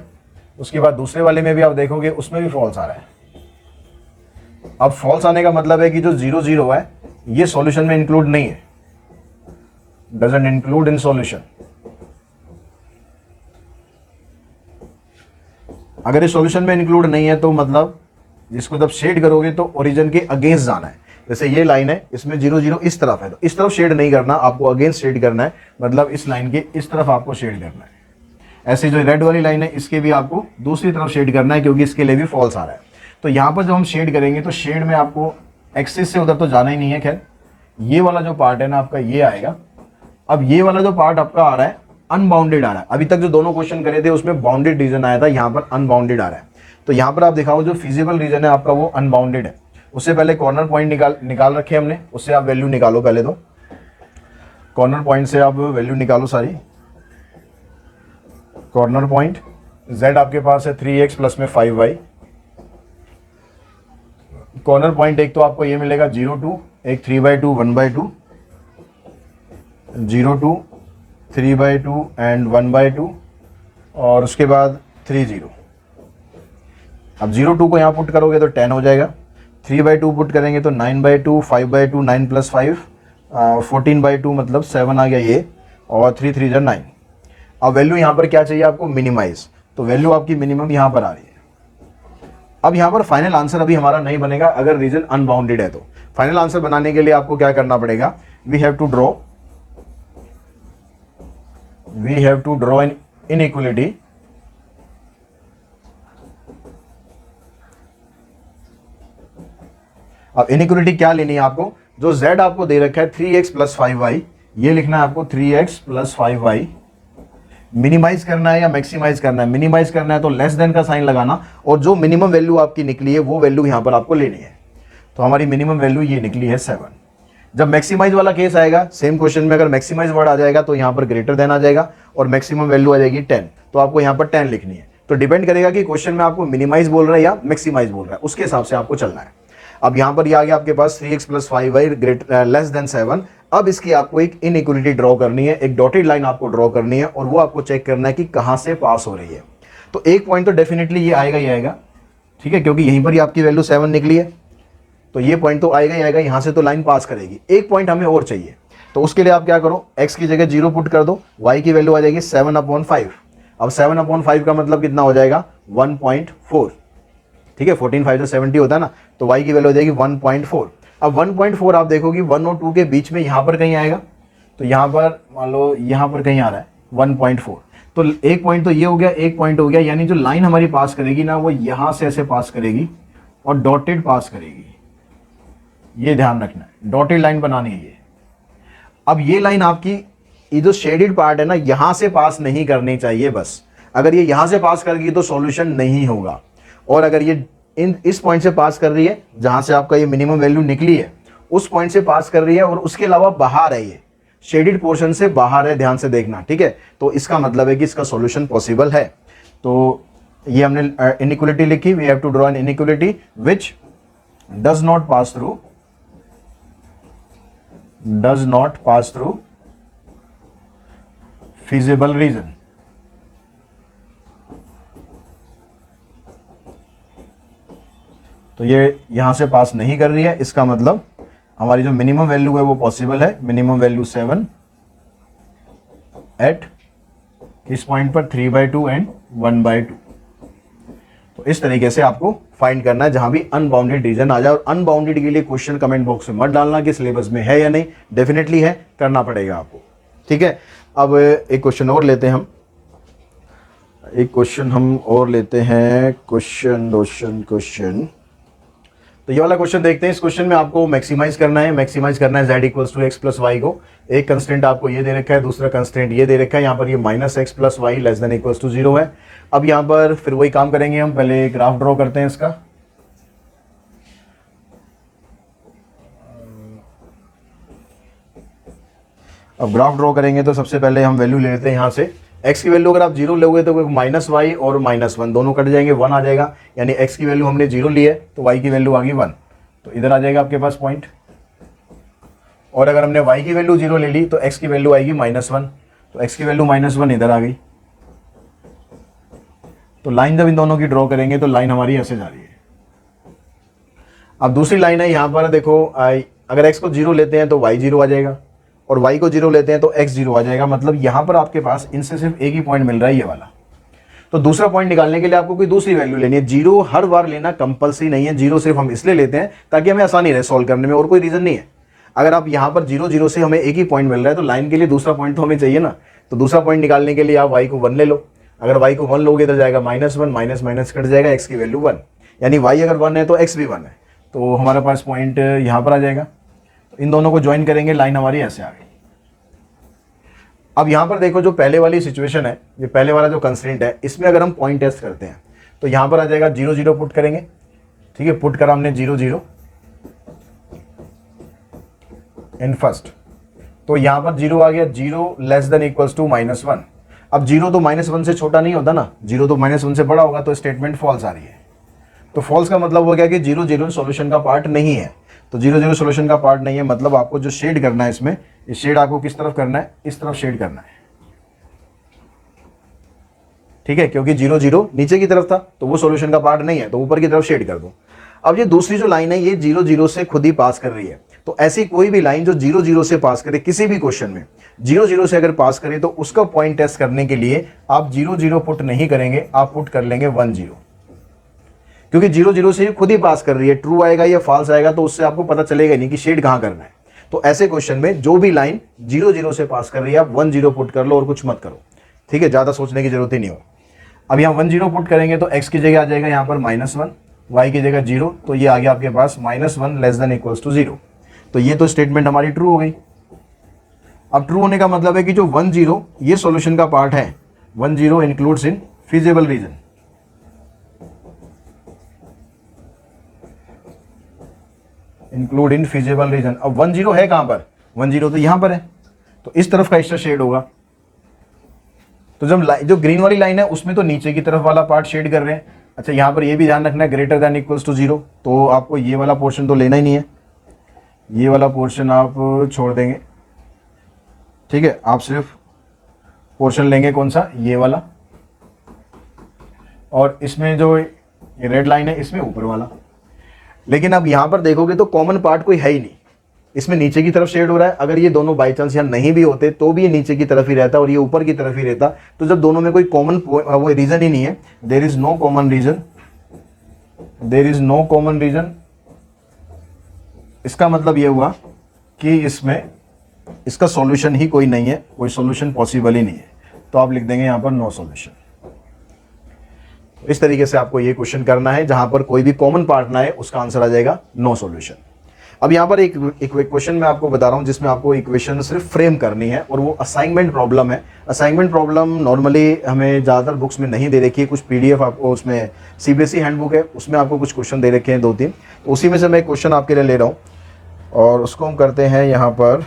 उसके बाद दूसरे वाले में भी आप देखोगे उसमें भी फॉल्स आ रहा है। अब फॉल्स आने का मतलब है कि जो 0 0 है ये सॉल्यूशन में इंक्लूड नहीं है, डजंट इंक्लूड इन सॉल्यूशन। अगर ये सॉल्यूशन में इंक्लूड नहीं है तो मतलब इसको जब शेड करोगे तो ओरिजिन के अगेंस्ट जाना है। जैसे ये लाइन है, इसमें 0 0 इस तरफ है, तो इस तरफ शेड नहीं करना, आपको अगेंस्ट शेड करना है, मतलब इस लाइन के इस तरफ आपको शेड करना है। ऐसे जो रेड वाली लाइन है इसके भी आपको दूसरी तरफ शेड करना है, क्योंकि इसके लिए भी फॉल्स आ रहा है। तो यहाँ पर जब हम शेड करेंगे तो शेड में आपको एक्सिस से उधर तो जाना ही नहीं है। खैर ये वाला जो पार्ट है ना आपका ये आएगा। अब ये वाला जो पार्ट आपका आ रहा है अनबाउंडेड आ रहा है। अभी तक जो दोनों क्वेश्चन करे थे उसमें बाउंडेड रीजन आया था, यहाँ पर अनबाउंडेड आ रहा है। तो यहाँ पर आप दिखाओ जो फिजिबल रीजन है आपका वो अनबाउंडेड है। उससे पहले कॉर्नर पॉइंट निकाल रखे हमने, उससे आप वैल्यू निकालो। पहले तो कॉर्नर पॉइंट से आप वैल्यू निकालो सारी। कॉर्नर पॉइंट z आपके पास है 3x प्लस में 5y। कॉर्नर पॉइंट एक तो आपको ये मिलेगा 0 2, एक 3/2 1/2, 0 2 3/2 एंड 1/2, और उसके बाद 3 0। अब 0 2 को यहाँ पुट करोगे तो 10 हो जाएगा, 3/2 पुट करेंगे तो 9/2, 5/2 9 प्लस 5 14/2 मतलब 7 आ गया ये, और 3 3 जा 9। अब वैल्यू यहाँ पर क्या चाहिए आपको, मिनिमाइज। तो वैल्यू आपकी मिनिमम यहाँ पर आ रही है। अब यहाँ पर फाइनल आंसर अभी हमारा नहीं बनेगा अगर रीजन अनबाउंडेड है। तो फाइनल आंसर बनाने के लिए आपको क्या करना पड़ेगा, we have to draw an inequality अब इनइक्वालिटी क्या लेनी है आपको, जो z आपको दे रखा है 3x प्लस 5y, ये लिखना है आपको 3x प्लस 5y। मिनिमाइज करना है या मैक्सिमाइज करना है, मिनिमाइज करना है तो लेस देन का साइन लगाना, और जो मिनिमम वैल्यू आपकी निकली है वो वैल्यू यहां पर आपको लेनी है। तो हमारी मिनिमम वैल्यू ये निकली है 7। जब मैक्सिमाइज वाला केस आएगा, सेम क्वेश्चन में अगर मैक्सिमाइज वर्ड आ जाएगा तो यहां पर ग्रेटर देन आ जाएगा, और मैक्सिमम वैल्यू आ जाएगी 10, तो आपको यहां पर 10 लिखनी है। तो डिपेंड करेगा कि क्वेश्चन में आपको मिनिमाइज बोल रहा है या मैक्सिमाइज बोल रहा है, उसके हिसाब से आपको चलना है। अब यहां पर ये आ गया आपके पास 3x plus 5y less than 7। अब इसकी आपको एक इनइक्वालिटी ड्रॉ करनी है, एक डॉटेड लाइन आपको ड्रॉ करनी है, और वो आपको चेक करना है कि कहां से पास हो रही है। तो एक पॉइंट तो डेफिनेटली ये आएगा ही आएगा, ठीक है, क्योंकि यहीं पर ही आपकी वैल्यू 7 निकली है, तो ये पॉइंट तो आएगा ही आएगा, यहां से तो लाइन पास करेगी। एक पॉइंट हमें और चाहिए, तो उसके लिए आप क्या करो, x की जगह 0 पुट कर दो, y की वैल्यू आ जाएगी 7/5। अब 7/5 का मतलब कितना हो जाएगा, 1.4, ठीक है, 14 5 से 70 होता है ना, तो y की वैल्यू हो जाएगी 1.4। अब 1.4 आप देखोगे 1 और 2 के बीच में यहां पर कहीं आएगा, तो यहां पर मान लो यहां पर कहीं आ रहा है 1.4, तो एक पॉइंट तो ये हो गया, एक पॉइंट हो गया, यानी जो लाइन हमारी पास करेगी ना वो यहां से ऐसे पास करेगी और डॉटेड पास करेगी। ये ध्यान रखना है, डॉटेड लाइन बनानी है ये। अब ये लाइन आपकी, ये जो शेडेड पार्ट है ना, यहां से पास नहीं करनी चाहिए बस। अगर ये यहां से पास करेगी तो सॉल्यूशन नहीं होगा, और अगर ये इस पॉइंट से पास कर रही है जहां से आपका ये मिनिमम वैल्यू निकली है, उस पॉइंट से पास कर रही है और उसके अलावा बाहर है, ये शेडेड पोर्शन से बाहर है, ध्यान से देखना, ठीक है, तो इसका मतलब है कि इसका सॉल्यूशन पॉसिबल है। तो ये हमने इनइक्वालिटी लिखी, we have to draw an inequality which does not pass through feasible region. तो ये यहां से पास नहीं कर रही है, इसका मतलब हमारी जो मिनिमम वैल्यू है वो पॉसिबल है, मिनिमम वैल्यू 7 एट इस पॉइंट पर 3/2 एंड 1/2। तो इस तरीके से आपको फाइंड करना है जहां भी अनबाउंडेड रीजन आ जाए। और अनबाउंडेड के लिए क्वेश्चन कमेंट बॉक्स में मत डालना कि सिलेबस में है या नहीं, डेफिनेटली है, करना पड़ेगा आपको, ठीक है। अब एक क्वेश्चन और लेते हैं हम, क्वेश्चन। तो ये वाला क्वेश्चन देखते हैं। इस क्वेश्चन में आपको मैक्सिमाइज करना है z equals to x plus y को। एक कंस्टेंट आपको ये दे रखा है, दूसरा कंस्टेंट ये दे रखा है, यहाँ पर ये -x plus y less than equals to 0 है। अब यहाँ पर फिर वही काम करेंगे हम, पहले ग्राफ ड्रॉ करते हैं इसका। अब ग्राफ ड्रॉ करेंगे तो सबसे पहले हम वैल्यू ले लेते हैं यहाँ से। x की वैल्यू अगर आप 0 लोगे तो -y और -1 दोनों कट जाएंगे, 1 आ जाएगा, यानी x की वैल्यू हमने 0 ली है तो y की वैल्यू आ गई 1, तो इधर आ जाएगा आपके पास पॉइंट। और अगर हमने y की वैल्यू 0 ले ली तो x की वैल्यू आएगी -1, तो x की वैल्यू -1 इधर आ गई। तो लाइन जब इन दोनों की ड्रॉ करेंगे तो लाइन हमारी ऐसे जा रही है। अब दूसरी लाइन है यहाँ पर देखो, अगर x को 0 लेते हैं तो y 0 आ जाएगा, और y को 0 लेते हैं तो x 0 आ जाएगा। मतलब यहां पर आपके पास इनसे सिर्फ एक ही पॉइंट मिल रहा है, ये वाला। तो दूसरा पॉइंट निकालने के लिए आपको कोई दूसरी वैल्यू लेनी है। 0 हर बार लेना कंपल्सरी नहीं है, 0 सिर्फ हम इसलिए लेते हैं ताकि हमें आसानी रहे सॉल्व करने में, और कोई रीजन नहीं है। अगर आप यहां पर 0 0 से हमें एक ही पॉइंट मिल रहा है तो लाइन के लिए दूसरा पॉइंट तो हमें चाहिए ना। तो दूसरा पॉइंट निकालने के लिए आप y को 1 ले लो। अगर y को 1 लोगे तो जाएगा -1, माइनस माइनस कट जाएगा, x की वैल्यू 1, यानी y अगर 1 है तो x भी 1 है। तो हमारे पास पॉइंट यहां पर आ जाएगा। इन दोनों को ज्वाइन करेंगे, लाइन हमारी ऐसे आ गई। अब यहां पर देखो, जो पहले वाली सिचुएशन है, ये पहले वाला जो कंस्ट्रेंट है, इसमें अगर हम पॉइंट टेस्ट करते हैं तो यहां पर आ जाएगा 0 0 पुट करेंगे। ठीक है, पुट करा हमने 0 0 इन फर्स्ट, तो यहां पर 0 आ गया, 0 लेस देन इक्वल्स टू -1। अब 0 तो -1 से छोटा नहीं होता ना, 0 तो -1 से बड़ा होगा, तो स्टेटमेंट फॉल्स आ रही है। तो फॉल्स का मतलब हो गया कि 0 0 सॉल्यूशन का पार्ट नहीं है। तो 0 0 सॉल्यूशन का पार्ट नहीं है, मतलब आपको जो शेड करना है इसमें, इस शेड आपको किस तरफ करना है, इस तरफ शेड करना है। ठीक है, क्योंकि 0 0 नीचे की तरफ था तो वो सॉल्यूशन का पार्ट नहीं है, तो ऊपर की तरफ शेड कर दो। अब ये दूसरी जो लाइन है, ये 0 0 से खुद ही पास कर रही है। तो ऐसी कोई भी लाइन जो 0 0 से पास करे, किसी भी क्वेश्चन में 0 0 से अगर पास करे, तो उसका पॉइंट टेस्ट करने के लिए आप 0 0 पुट नहीं करेंगे, आप पुट कर लेंगे 1 0, क्योंकि 0 0 से खुद ही पास कर रही है। ट्रू आएगा या फॉल्स आएगा तो उससे आपको पता चलेगा नहीं कि शेड कहां करना है। तो ऐसे क्वेश्चन में जो भी लाइन 0 0 से पास कर रही है, आप 1 0 पुट कर लो और कुछ मत करो। ठीक है, ज्यादा सोचने की जरूरत ही नहीं हो। अब यहाँ 1 0 पुट करेंगे तो x की जगह आ जाएगा यहाँ पर -1, y की जगह 0, तो ये आ गया आपके पास -1 लेस देन इक्वल्स टू 0। तो ये तो स्टेटमेंट हमारी ट्रू हो गई। अब ट्रू होने का मतलब है कि जो 1 0 ये सॉल्यूशन का पार्ट है, 1 0 includes in feasible region. Include in feasible region. अब 1 0 है कहां पर, 1 0 तो यहां पर है, तो इस तरफ का एक्स्ट्रा शेड होगा। तो जब जो ग्रीन वाली लाइन है उसमें तो नीचे की तरफ वाला पार्ट शेड कर रहे हैं। अच्छा, यहां पर ये भी ध्यान रखना है, ग्रेटर देन इक्वल्स टू 0, तो आपको ये वाला पोर्शन तो लेना ही नहीं है, ये वाला पोर्शन आप छोड़ देंगे। ठीक है, आप सिर्फ पोर्शन लेंगे कौन सा, ये वाला, और इसमें जो ये रेड लाइन है इसमें ऊपर वाला। लेकिन अब यहां पर देखोगे तो कॉमन पार्ट कोई है ही नहीं, इसमें नीचे की तरफ शेड हो रहा है। अगर ये दोनों बाई चांस यहाँ नहीं भी होते तो भी ये नीचे की तरफ ही रहता और ये ऊपर की तरफ ही रहता। तो जब दोनों में कोई कॉमन वो रीजन ही नहीं है, there is no common region, there is no common region, इसका मतलब ये हुआ कि इसमें इसका सॉल्यूशन ही कोई नहीं है, कोई सॉल्यूशन पॉसिबल ही नहीं है। तो आप लिख देंगे यहाँ पर नो सॉल्यूशन। इस तरीके से आपको ये क्वेश्चन करना है, जहां पर कोई भी कॉमन पार्ट ना है, उसका आंसर आ जाएगा नो सॉल्यूशन। अब यहां पर एक क्वेश्चन मैं आपको बता रहा हूं जिसमें आपको इक्वेशन सिर्फ फ्रेम करनी है, और वो असाइनमेंट प्रॉब्लम है। असाइनमेंट प्रॉब्लम नॉर्मली हमें ज़्यादातर बुक्स में नहीं दे रखी है, कुछ पीडीएफ आपको उसमें सीबीएसई हैंडबुक है, उसमें आपको कुछ क्वेश्चन दे रखे हैं 2-3, तो उसी में से मैं एक क्वेश्चन आपके लिए ले रहा हूँ और उसको हम करते हैं यहाँ पर।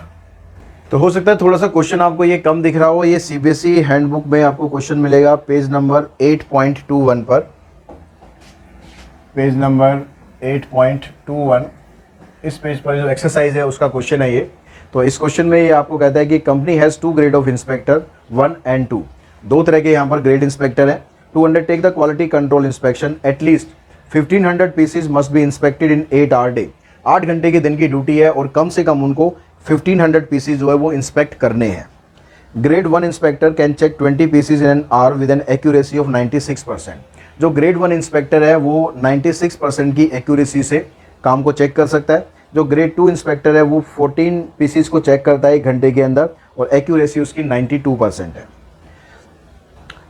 तो हो सकता है थोड़ा सा क्वेश्चन आपको ये कम दिख रहा हो, ये सीबीएसई हैंडबुक में आपको क्वेश्चन मिलेगा पेज नंबर 8.21 पर, पेज नंबर 8.21, इस पेज पर जो एक्सरसाइज है उसका क्वेश्चन है ये। तो इस क्वेश्चन में ये आपको कहता है कि company has 2 grade of inspector 1 and 2, 2 तरह के यहाँ पर ग्रेड इंस्पेक्टर है। To undertake the quality control inspection at least 1500 pieces must be inspected in 8 hour day. 8 घंटे के दिन की ड्यूटी है और कम से कम उनको 1500 पीसेज जो है वो इंस्पेक्ट करने हैं। Grade 1 inspector can check 20 pieces in an hour with an accuracy of 96%। जो ग्रेड 1 इंस्पेक्टर है वो 96% की एक्यूरेसी से काम को चेक कर सकता है। जो ग्रेड 2 इंस्पेक्टर है वो 14 पीसेज को चेक करता है 1 घंटे के अंदर और एक्यूरेसी उसकी 92% है।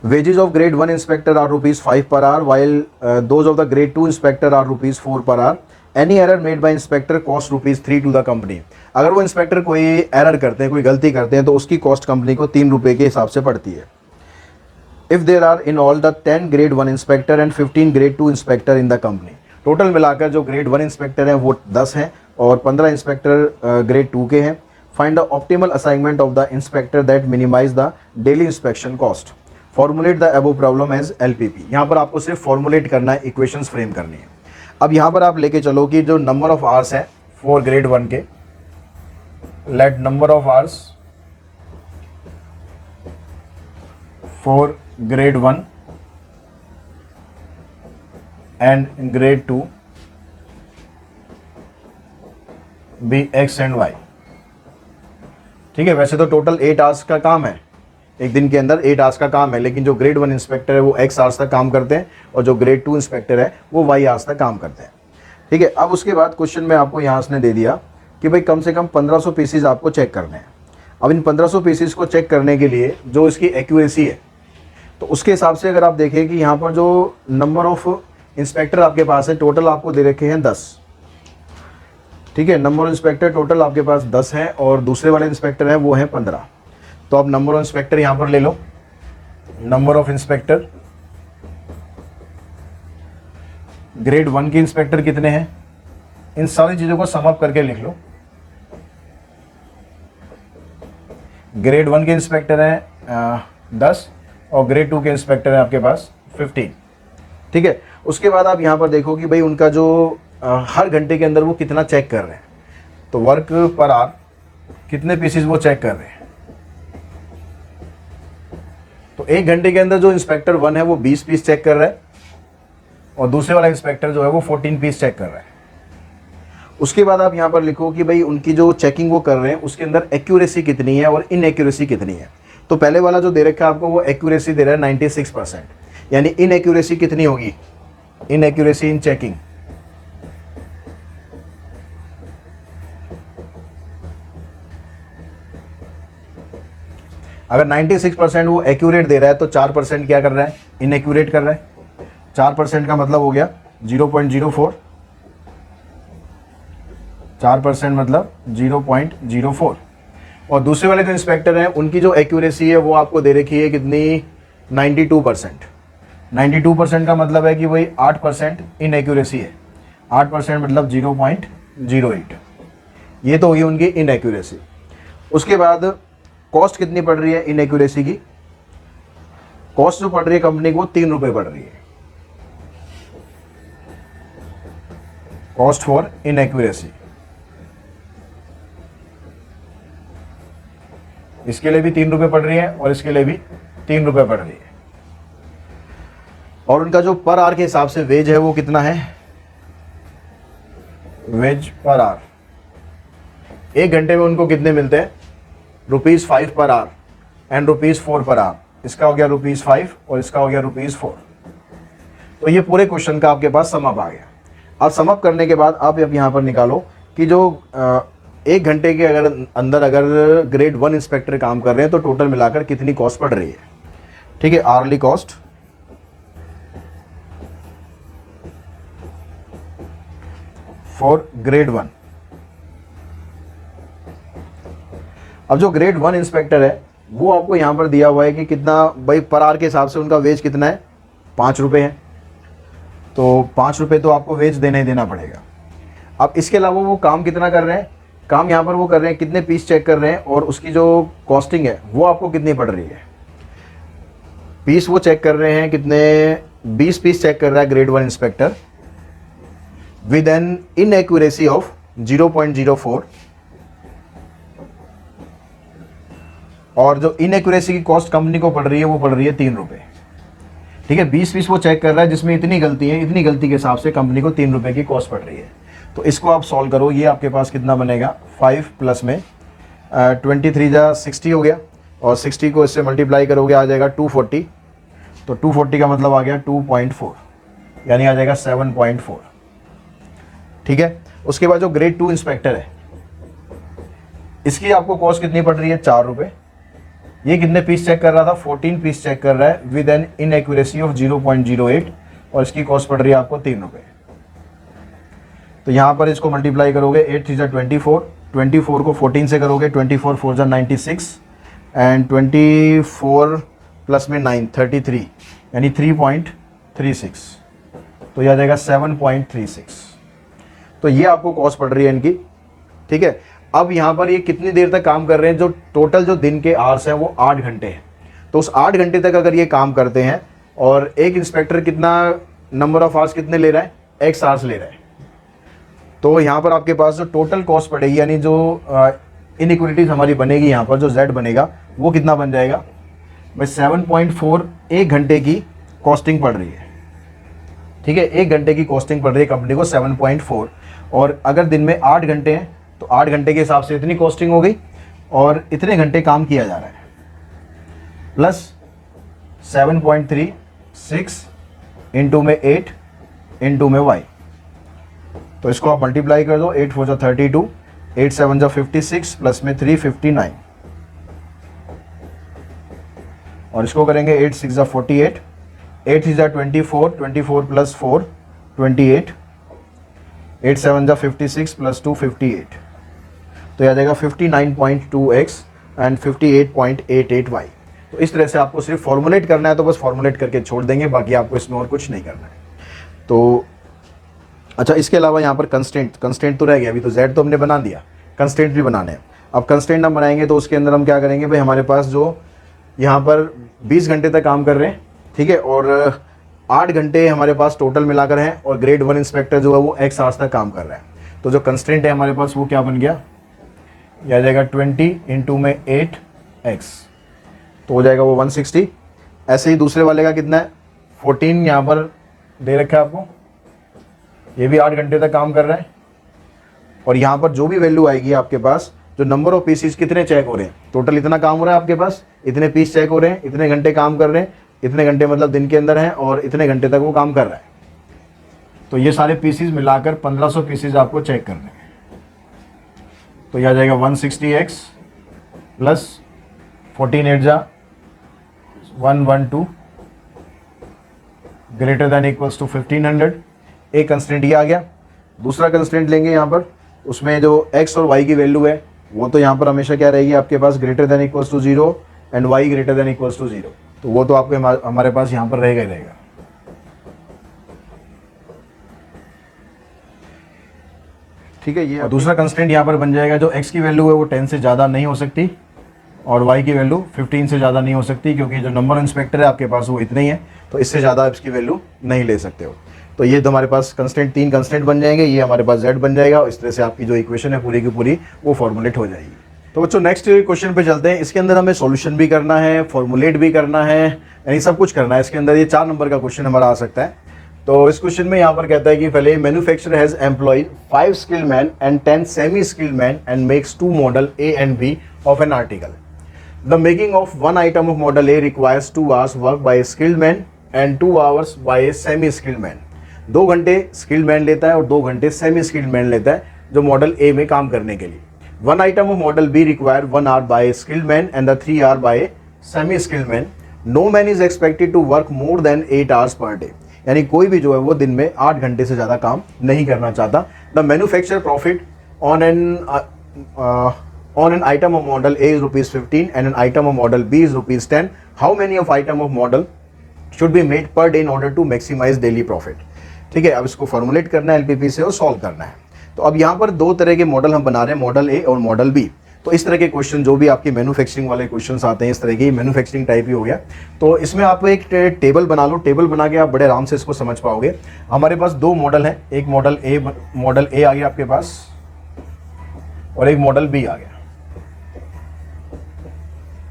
Wages of grade 1 inspector are ₹5 per hour, while those of the grade 2 inspector are ₹4 per hour. Any error made by inspector cost ₹3 to the company. अगर वो इंस्पेक्टर कोई एरर करते हैं, कोई गलती करते हैं, तो उसकी कॉस्ट कंपनी को 3 रुपये के हिसाब से पड़ती है। If there are in all the 10 grade 1 inspector and 15 grade 2 inspector in the company. Total मिलाकर जो ग्रेड 1 इंस्पेक्टर हैं वो 10 हैं और 15 इंस्पेक्टर ग्रेड 2 के हैं। Find the optimal assignment of the inspector that minimize the daily inspection cost. Formulate the above problem as LPP. यहाँ पर आपको सिर्फ फॉर्मुलेट करना है, इक्वेशंस फ्रेम करनी है। अब यहाँ पर आप लेके चलो कि जो नंबर ऑफ आवर्स है फॉर ग्रेड 1 के, let number of hours for grade 1 and grade 2 be x and y। ठीक है, वैसे तो टोटल 8 आवर्स का काम है, एक दिन के अंदर 8 आवर्स का काम है, लेकिन जो ग्रेड 1 इंस्पेक्टर है वो x आवर्स तक काम करते हैं और जो ग्रेड 2 इंस्पेक्टर है वो y आवर्स तक काम करते हैं। ठीक है, अब उसके बाद क्वेश्चन में आपको यहाँ से दे दिया कि भाई कम से कम 1500 पीसीज आपको चेक करने हैं। अब इन 1500 पीसीज को चेक करने के लिए जो इसकी एक्यूरेसी है, तो उसके हिसाब से अगर आप देखें कि यहाँ पर जो नंबर ऑफ इंस्पेक्टर आपके पास है टोटल आपको दे रखे हैं 10। ठीक है, नंबर ऑफ इंस्पेक्टर टोटल आपके पास 10 है और दूसरे वाले इंस्पेक्टर हैं वो हैं 15। तो आप नंबर ऑफ इंस्पेक्टर यहाँ पर ले लो, नंबर ऑफ इंस्पेक्टर ग्रेड 1 के इंस्पेक्टर कितने हैं, इन सारी चीजों को सम अप करके लिख लो। ग्रेड 1 के इंस्पेक्टर हैं 10 और ग्रेड 2 के इंस्पेक्टर हैं आपके पास 15। ठीक है, उसके बाद आप यहाँ पर देखो कि भाई उनका जो हर घंटे के अंदर वो कितना चेक कर रहे हैं, तो वर्क पर आवर कितने पीसेस वो चेक कर रहे हैं। तो एक घंटे के अंदर जो इंस्पेक्टर 1 है वो 20 पीस चेक कर रहा है और दूसरे वाला इंस्पेक्टर जो है वो 14 पीस चेक कर रहा है। उसके बाद आप यहाँ पर लिखो कि भाई उनकी जो चेकिंग वो कर रहे हैं उसके अंदर एक्यूरेसी कितनी है और इनएक्यूरेसी कितनी है। तो पहले वाला जो दे रखा है आपको वो एक्यूरेसी दे रहा है 96%, यानी इनएक्यूरेसी कितनी होगी, इनएक्यूरेसी इन चेकिंग अगर 96% वो एक्यूरेट दे रहा है तो 4% क्या कर रहा है, इनएक्यूरेट कर रहा है। 4% का मतलब हो गया 0.04, 4% मतलब 0.04। और दूसरे वाले जो इंस्पेक्टर हैं उनकी जो एक्यूरेसी है वो आपको दे रखी है कितनी, 92%। 92% का मतलब है कि वही 8% इनएक्यूरेसी है, 8% मतलब 0.08। ये तो हुई उनकी इनएक्यूरेसी। उसके बाद कॉस्ट कितनी पड़ रही है इनएक्यूरेसी की, कॉस्ट जो पड़ रही है कंपनी को 3 रुपए पड़ रही है, कॉस्ट फॉर इनएक्यूरेसी। इसके लिए भी 3 रुपए पड़ रही है और इसके लिए भी 3 रुपए पड़ रही है। और उनका जो पर आवर के हिसाब से वेज है वो कितना है, वेज पर आवर, एक घंटे में उनको कितने मिलते हैं, ₹5 per hour and ₹4 per hour. इसका हो गया ₹5 और इसका हो गया ₹4। तो ये पूरे क्वेश्चन का आपके पास समअप आ गया। अब समअप करने के बाद आप अब यहाँ पर निकालो कि जो एक घंटे के अंदर अगर ग्रेड 1 इंस्पेक्टर काम कर रहे हैं तो टोटल मिलाकर कितनी कॉस्ट पड़ रही है। ठीक है, आवरली कॉस्ट फॉर ग्रेड 1। अब जो ग्रेड 1 इंस्पेक्टर है वो आपको यहाँ पर दिया हुआ है कि कितना, भाई पर आवर के हिसाब से उनका वेज कितना है, 5 रुपये है, तो 5 रुपये तो आपको वेज देना ही देना पड़ेगा। अब इसके अलावा वो काम कितना कर रहे हैं, काम यहाँ पर वो कर रहे हैं कितने पीस चेक कर रहे हैं और उसकी जो कॉस्टिंग है वो आपको कितनी पड़ रही है। पीस वो चेक कर रहे हैं कितने, 20 पीस चेक कर रहा है grade 1 inspector with an inaccuracy of 0.04 और जो इनएक्यूरेसी की कॉस्ट कंपनी को पड़ रही है वो पड़ रही है 3 रुपये। ठीक है, 20 पीस वो चेक कर रहा है जिसमें इतनी गलती है, इतनी गलती के हिसाब से कंपनी को 3 रुपये की कॉस्ट पड़ रही है। तो इसको आप सॉल्व करो, ये आपके पास कितना बनेगा, 5 प्लस में 23 जा 60 हो गया और 60 को इससे मल्टीप्लाई करोगे आ जाएगा 240। तो 240 का मतलब आ गया 2.4, यानी आ जाएगा 7.4। ठीक है, उसके बाद जो ग्रेड 2 इंस्पेक्टर है इसकी आपको कॉस्ट कितनी पड़ रही है, 4 रुपये। ये कितने पीस चेक कर रहा था, 14 पीस चेक कर रहा है विद एन इनएक्यूरेसी ऑफ 0.08 और इसकी कॉस्ट पड़ रही है आपको 3 रुपये। तो यहाँ पर इसको मल्टीप्लाई करोगे 8 3 24, 24 को 14 से करोगे 24 4 96 एंड 24 प्लस में 9 33, यानी 3.36, तो यह आ जाएगा 7.36। तो ये आपको कॉस्ट पड़ रही है इनकी। ठीक है, अब यहाँ पर ये कितनी देर तक काम कर रहे हैं, जो टोटल जो दिन के आवर्स हैं वो 8 घंटे हैं। तो उस 8 घंटे तक अगर ये काम करते हैं और एक इंस्पेक्टर कितना नंबर ऑफ आवर्स कितने ले रहा है, x आवर्स ले रहा है, तो यहाँ पर आपके पास जो टोटल कॉस्ट पड़ेगी, यानी जो इनइक्वालिटीज हमारी बनेगी, यहाँ पर जो z बनेगा वो कितना बन जाएगा भाई, 7.4 एक घंटे की कॉस्टिंग पड़ रही है। ठीक है, एक घंटे की कॉस्टिंग पड़ रही है कंपनी को 7.4, और अगर दिन में 8 घंटे हैं तो 8 घंटे के हिसाब से इतनी कॉस्टिंग हो गई। और इतने घंटे काम किया जा रहा है, प्लस 7.36 इंटू में 8 इंटू में y। तो इसको आप मल्टीप्लाई कर दो, 8 4 जा 32, 8 7 जा 56, प्लस में 3 59, और इसको करेंगे 8 6 जा 48, 8 3 जा 24, 24 प्लस 4 28, 8 7 जा 56 प्लस 2 58, तो यह आ जाएगा 59.2x एंड 58.88y। तो इस तरह से आपको सिर्फ फॉर्मुलेट करना है, तो बस फॉर्मुलेट करके छोड़ देंगे, बाकी आपको इसमें और कुछ नहीं करना है। तो अच्छा, इसके अलावा यहाँ पर कंस्टेंट तो रह गया, अभी तो z तो हमने बना दिया, कंस्टेंट भी बनाने हैं। अब कंस्टेंट हम बनाएंगे तो उसके अंदर हम क्या करेंगे भाई, हमारे पास जो यहाँ पर 20 घंटे तक काम कर रहे हैं, ठीक है, और 8 घंटे हमारे पास टोटल मिलाकर हैं, और ग्रेड 1 इंस्पेक्टर जो है वो x आवर्स तक काम कर रहा है। तो जो कंस्टेंट है हमारे पास वो क्या बन गया, यह आ जाएगा 20 इंटू में 8x, तो हो जाएगा वो 160। ऐसे ही दूसरे वाले का कितना है, 14 यहाँ पर दे रखा है आपको, ये भी 8 घंटे तक काम कर रहा है, और यहाँ पर जो भी वैल्यू आएगी आपके पास, जो नंबर ऑफ पीसीज कितने चेक हो रहे हैं, टोटल इतना काम हो रहा है आपके पास, इतने पीस चेक हो रहे हैं, इतने घंटे काम कर रहे हैं, इतने घंटे मतलब दिन के अंदर हैं, और इतने घंटे तक वो काम कर रहा है। तो ये सारे पीसीज मिलाकर 1500 पीसीज आपको चेक करने हैं। तो यह आ जाएगा 160x प्लस 14 8 जा 112 ग्रेटर दैन इक्वल्स टू 1500। एक कंस्टेंट ये आ गया। दूसरा कंस्टेंट लेंगे यहाँ पर, उसमें जो x और y की वैल्यू है वो तो यहाँ पर हमेशा क्या रहेगी आपके पास, greater than equals to 0 and y greater than equals to 0। तो वो तो आपके हमारे पास यहाँ पर रहेगा ही रहेगा। ठीक है, ये दूसरा कंस्टेंट यहाँ पर बन जाएगा, जो x की वैल्यू है वो 10 से ज़्यादा नहीं हो सकती, और y की वैल्यू 15 से ज़्यादा नहीं हो सकती, क्योंकि जो नंबर इंस्पेक्टर है आपके पास वो इतने ही है, तो इससे ज़्यादा आप इसकी वैल्यू नहीं ले सकते हो। तो ये तो हमारे पास कंस्टेंट 3 कंस्टेंट बन जाएंगे, ये हमारे पास z बन जाएगा, और इस तरह से आपकी जो इक्वेशन है पूरी की पूरी वो फॉर्मुलेट हो जाएगी। तो बच्चों नेक्स्ट क्वेश्चन पे चलते हैं। इसके अंदर हमें सॉल्यूशन भी करना है, फॉर्मुलेट भी करना है, यानी सब कुछ करना है इसके अंदर। ये 4 नंबर का क्वेश्चन हमारा आ सकता है। तो इस क्वेश्चन में यहाँ पर कहता है कि पहले manufacturer has employed 5 skilled man and 10 semi skilled man and makes 2 model A and B of an article. The making of one item of model A requires 2 hours work by a skilled man and 2 hours by a semi skilled man. 2 घंटे स्किल्ड मैन लेता है और 2 घंटे सेमी स्किल्ड मैन लेता है जो मॉडल ए में काम करने के लिए। One item of model B require 1 hour by a skilled man and the 3 hour by a semi skilled man. No man is expected to work more than 8 hours per day. यानी कोई भी जो है वो दिन में 8 घंटे से ज़्यादा काम नहीं करना चाहता। The manufacturer profit on an item of model A is rupees 15 and an item of model B is rupees 10. How many of item of model should be made per day in order to maximize daily profit? ठीक है, अब इसको फॉर्मुलेट करना है एलपीपी से और सॉल्व करना है। तो अब यहाँ पर 2 तरह के मॉडल हम बना रहे हैं, मॉडल ए और मॉडल बी। तो इस तरह के क्वेश्चन जो भी आपके मैन्युफैक्चरिंग वाले क्वेश्चंस आते हैं, इस तरह की मैन्युफैक्चरिंग टाइप ही हो गया। तो इसमें आप एक टेबल बना लो, टेबल बना के आप बड़े आराम से इसको समझ पाओगे। हमारे पास 2 मॉडल हैं, एक मॉडल ए आ गया आपके पास और एक मॉडल बी आ गया।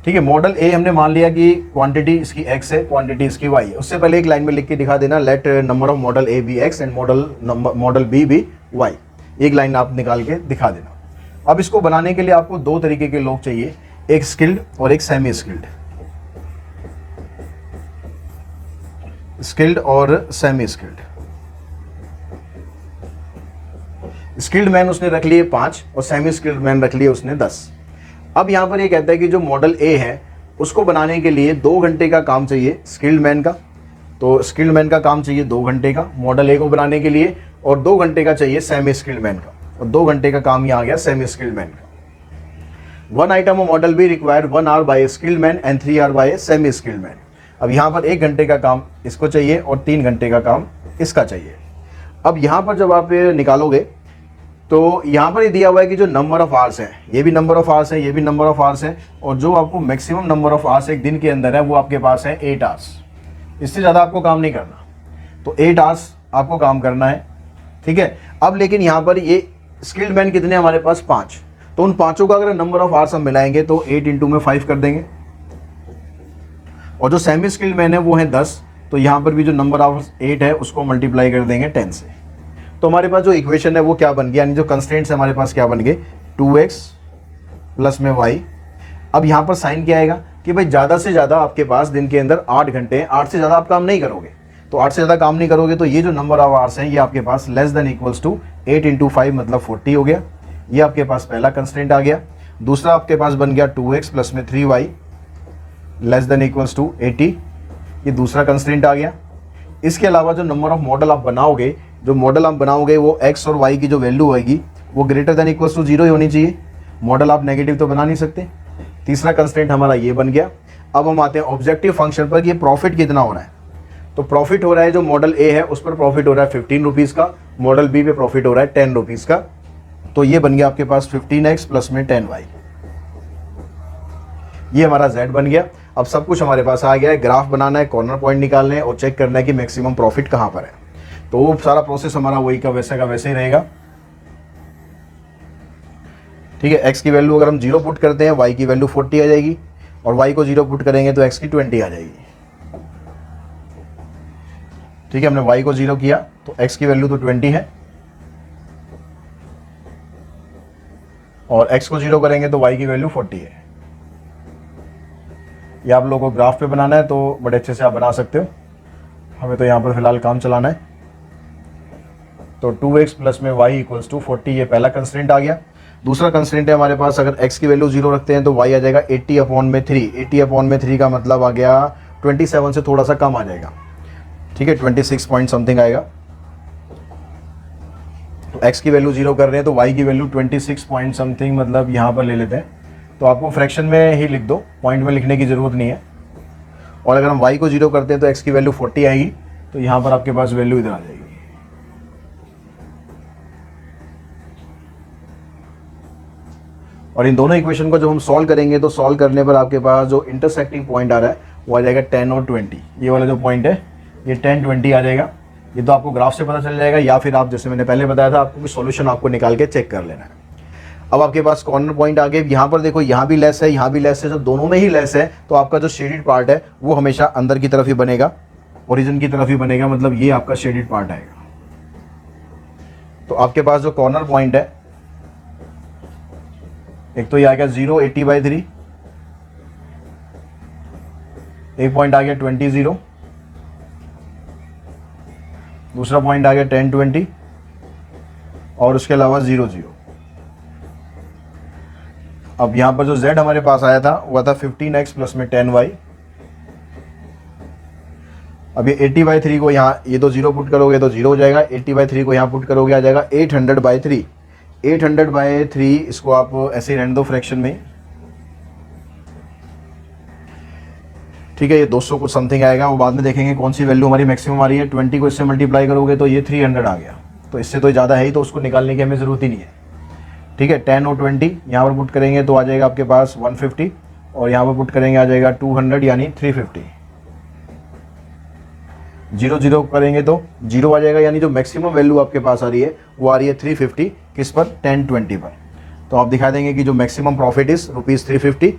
ठीक है, मॉडल ए हमने मान लिया कि क्वांटिटी इसकी x है, क्वांटिटी इसकी y है। उससे पहले एक लाइन में लिख के दिखा देना, let number of model A B x and model B B y। एक लाइन आप निकाल के दिखा देना। अब इसको बनाने के लिए आपको 2 तरीके के लोग चाहिए, एक स्किल्ड और एक सेमी स्किल्ड। स्किल्ड और सेमी स्किल्ड। स्किल्ड मैन उसने रख लिए 5 और सेमी स्किल्ड मैन रख लिए उसने 10। अब यहां पर ये कहता है कि जो मॉडल ए है उसको बनाने के लिए 2 घंटे का काम चाहिए स्किल्ड मैन का। तो स्किल्ड मैन का काम चाहिए 2 घंटे का मॉडल ए को बनाने के लिए, और 2 घंटे का चाहिए सेमी स्किल्ड मैन का, और 2 घंटे का काम यहाँ आ गया सेमी स्किल्ड मैन का। 1 item of model B require 1 hour by skilled man and 3 hour by semi skilled man. अब यहाँ पर 1 घंटे का काम इसको चाहिए और 3 घंटे का काम इसका चाहिए। अब यहाँ पर जब आप निकालोगे तो यहाँ पर ये दिया हुआ है कि जो नंबर ऑफ आवर्स है, ये भी नंबर ऑफ आवर्स है, ये भी नंबर ऑफ आवर्स है, और जो आपको मैक्सिमम नंबर ऑफ आवर्स एक दिन के अंदर है वो आपके पास है 8 hours। इससे ज़्यादा आपको काम नहीं करना, तो 8 hours आपको काम करना है। ठीक है, अब लेकिन यहाँ पर ये स्किल्ड मैन कितने हमारे पास 5, तो उन 5 का अगर नंबर ऑफ आवर्स हम मिलाएंगे तो 8 इंटू में 5 कर देंगे, और जो सेमी स्किल्ड मैन है वो है 10, तो यहाँ पर भी जो नंबर ऑफ 8 है उसको मल्टीप्लाई कर देंगे 10 से। तो हमारे पास जो इक्वेशन है वो क्या बन गया, यानी जो कंस्ट्रेंट्स हमारे पास क्या बन गए, 2x प्लस में y। अब यहाँ पर साइन क्या आएगा कि भाई ज़्यादा से ज़्यादा आपके पास दिन के अंदर 8 घंटे हैं, 8 से ज़्यादा आप काम नहीं करोगे, तो 8 से ज़्यादा काम नहीं करोगे तो ये जो नंबर ऑफ आवर्स हैं ये आपके पास less than equals to 8 into 5 मतलब 40 हो गया। ये आपके पास पहला कंस्ट्रेंट आ गया। दूसरा आपके पास बन गया 2x प्लस में 3y less than equals to 80, ये दूसरा कंस्ट्रेंट आ गया। इसके अलावा जो नंबर ऑफ मॉडल आप बनाओगे, जो मॉडल आप बनाओगे वो x और y की जो वैल्यू होगी वो ग्रेटर देन इक्वल्स टू 0 ही होनी चाहिए, मॉडल आप नेगेटिव तो बना नहीं सकते। तीसरा कंस्ट्रेंट हमारा ये बन गया। अब हम आते हैं ऑब्जेक्टिव फंक्शन पर, ये प्रॉफिट कितना हो रहा है। तो प्रॉफिट हो रहा है जो मॉडल ए है उस पर प्रॉफिट हो रहा है 15 रुपीज़ का, मॉडल बी पे प्रॉफिट हो रहा है 10 रुपीज़ का। तो ये बन गया आपके पास 15x प्लस में 10y, ये हमारा z बन गया। अब सब कुछ हमारे पास आ गया है, ग्राफ बनाना है, कॉर्नर पॉइंट निकालने हैं और चेक करना है कि मैक्सिमम प्रॉफिट कहाँ पर है। तो वो सारा प्रोसेस हमारा वही का वैसे ही रहेगा। ठीक है, x की वैल्यू अगर हम 0 पुट करते हैं y की वैल्यू 40 आ जाएगी, और y को 0 पुट करेंगे तो x की 20 आ जाएगी। ठीक है, हमने y को 0 किया तो x की वैल्यू तो 20 है, और x को 0 करेंगे तो y की वैल्यू 40 है। ये आप लोगों को ग्राफ पे बनाना है तो बड़े अच्छे से आप बना सकते हो, हमें तो यहाँ पर फिलहाल काम चलाना है। तो 2x प्लस में y इक्वल्स टू 40, ये पहला कंस्ट्रेंट आ गया। दूसरा कंस्ट्रेंट है हमारे पास, अगर x की वैल्यू 0 रखते हैं तो y आ जाएगा 80 अपॉन में 3। 80 अपॉन में 3 का मतलब आ गया 27 से थोड़ा सा कम आ जाएगा। ठीक है, 26 पॉइंट समथिंग आएगा। तो x की वैल्यू 0 कर रहे हैं तो y की वैल्यू 26 पॉइंट समथिंग मतलब यहाँ पर ले लेते हैं। तो आपको फ्रैक्शन में ही लिख दो, पॉइंट में लिखने की ज़रूरत नहीं है। और अगर हम y को 0 करते हैं तो x की वैल्यू 40 आएगी, तो यहाँ पर आपके पास वैल्यू इधर आ जाएगी। और इन दोनों इक्वेशन को जब हम सॉल्व करेंगे तो सॉल्व करने पर आपके पास जो इंटरसेक्टिंग पॉइंट आ रहा है वो आ जाएगा 10 और 20। ये वाला जो पॉइंट है ये 10, 20 आ जाएगा। ये तो आपको ग्राफ से पता चल जाएगा, या फिर आप जैसे मैंने पहले बताया था आपको सॉल्यूशन आपको निकाल के चेक कर लेना है। अब आपके पास कॉर्नर पॉइंट आ गए, यहाँ पर देखो यहाँ भी लेस है, यहाँ भी लेस है, जब दोनों में ही लेस है तो आपका जो शेडेड पार्ट है वो हमेशा अंदर की तरफ ही बनेगा, ओरिजिन की तरफ ही बनेगा, मतलब ये आपका शेडेड पार्ट आएगा। तो आपके पास जो कॉर्नर पॉइंट है एक तो ये आ गया 0, 80/3, एक पॉइंट आ गया 20, 0, दूसरा पॉइंट आ गया 10, 20 और उसके अलावा 0, 0। अब यहां पर जो z हमारे पास आया था वह था 15x प्लस में 10y। अब ये 80/3 को यहाँ, ये तो 0 पुट करोगे तो 0 हो जाएगा, 80/3 को यहाँ पुट करोगे आ जाएगा 800/3। 800/3 इसको आप ऐसे ही रहने दो फ्रैक्शन में। ठीक है, ये 200 कुछ समथिंग आएगा, वो बाद में देखेंगे कौन सी वैल्यू हमारी मैक्सिमम आ रही है। 20 को इससे मल्टीप्लाई करोगे तो ये 300 आ गया, तो इससे तो ज़्यादा है ही, तो उसको निकालने की हमें ज़रूरत ही नहीं है। ठीक है, 10 और 20 यहाँ पर पुट करेंगे तो आ जाएगा आपके पास 150, और यहाँ पर पुट करेंगे आ जाएगा 200 यानी 350। 0, 0 करेंगे तो 0 आ जाएगा, यानी जो मैक्सिमम वैल्यू आपके पास आ रही है वो आ रही है 350। किस पर? 10, 20 पर। तो आप दिखा देंगे कि जो मैक्सिमम प्रॉफिट इस ₹350,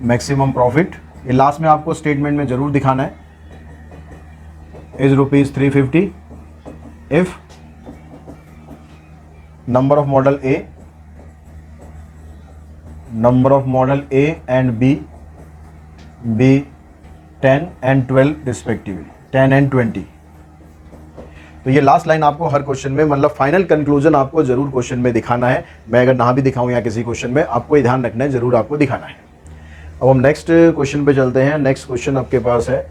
मैक्सिमम प्रॉफिट, ये लास्ट में आपको स्टेटमेंट में जरूर दिखाना है, is ₹350 if number of model A and B 10 and 12 respectively, 10 and 20। तो ये लास्ट लाइन आपको हर क्वेश्चन में, मतलब फाइनल कंक्लूजन आपको जरूर क्वेश्चन में दिखाना है। मैं अगर ना भी दिखाऊं या किसी क्वेश्चन में, आपको ये ध्यान रखना है, जरूर आपको दिखाना है। अब हम नेक्स्ट क्वेश्चन पे चलते हैं। नेक्स्ट क्वेश्चन आपके पास है,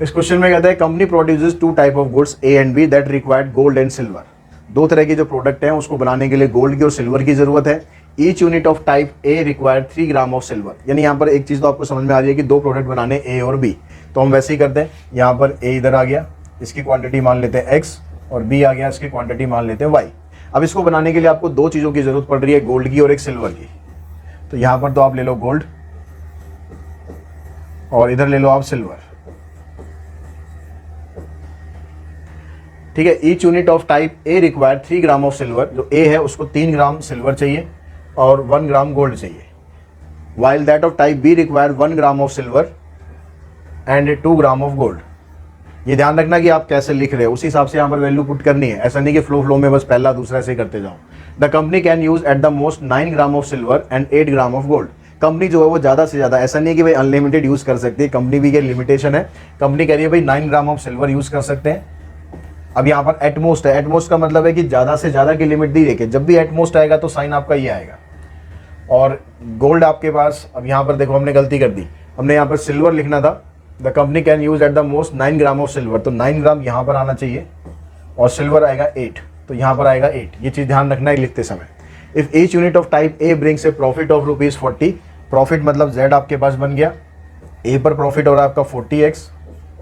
इस क्वेश्चन में कहता है company produces 2 type of goods A and B that required gold and silver. 2 तरह के जो प्रोडक्ट हैं उसको बनाने के लिए गोल्ड की और सिल्वर की जरूरत है। Each unit of type A require 3 gram of silver. यानी यहाँ पर एक चीज तो आपको समझ में आ रही है कि 2 प्रोडक्ट बनाने ए और बी, तो हम वैसे ही करते हैं। यहाँ पर ए इधर आ गया, इसकी क्वांटिटी मान लेते हैं x, और बी आ गया, इसकी क्वांटिटी मान लेते हैं y। अब इसको बनाने के लिए आपको 2 चीजों की जरूरत पड़ रही है, गोल्ड की और एक सिल्वर की। तो यहाँ पर तो आप ले लो गोल्ड और इधर ले लो आप सिल्वर। ठीक है, each unit of type A require 3 gram of silver. जो ए है उसको 3 ग्राम सिल्वर चाहिए और 1 ग्राम गोल्ड चाहिए। While that of type B require 1 gram of silver and 2 gram of gold. ये ध्यान रखना कि आप कैसे लिख रहे हो, उसी हिसाब से यहाँ पर वैल्यू पुट करनी है। ऐसा नहीं कि फ्लो में बस पहला दूसरा ऐसे करते जाओ। The company can use at the most 9 gram of silver and 8 gram of gold. Company जो है वो ज़्यादा से ज़्यादा, ऐसा नहीं है कि भाई अनलिमिटेड यूज़ कर सकती है, कंपनी भी के लिमिटेशन है। कंपनी कह रही है भाई 9 ग्राम ऑफ सिल्वर यूज़ कर सकते हैं। अब यहाँ पर एटमोस्ट है, एटमोस्ट का मतलब है कि ज़्यादा से ज़्यादा की लिमिट दी रखी है। जब भी एटमोस्ट आएगा तो साइन आपका ये आएगा। और गोल्ड आपके पास, अब यहाँ पर देखो हमने गलती कर दी, हमने यहाँ पर सिल्वर लिखना था। The company can use at the most 9 gram of silver, तो 9 ग्राम यहाँ पर आना चाहिए और सिल्वर आएगा 8, तो यहाँ पर आएगा 8। ये चीज़ ध्यान रखना है लिखते समय। If each unit of type A brings A profit of ₹40, profit मतलब Z आपके पास बन गया, ए पर प्रॉफिट हो रहा है आपका 40x,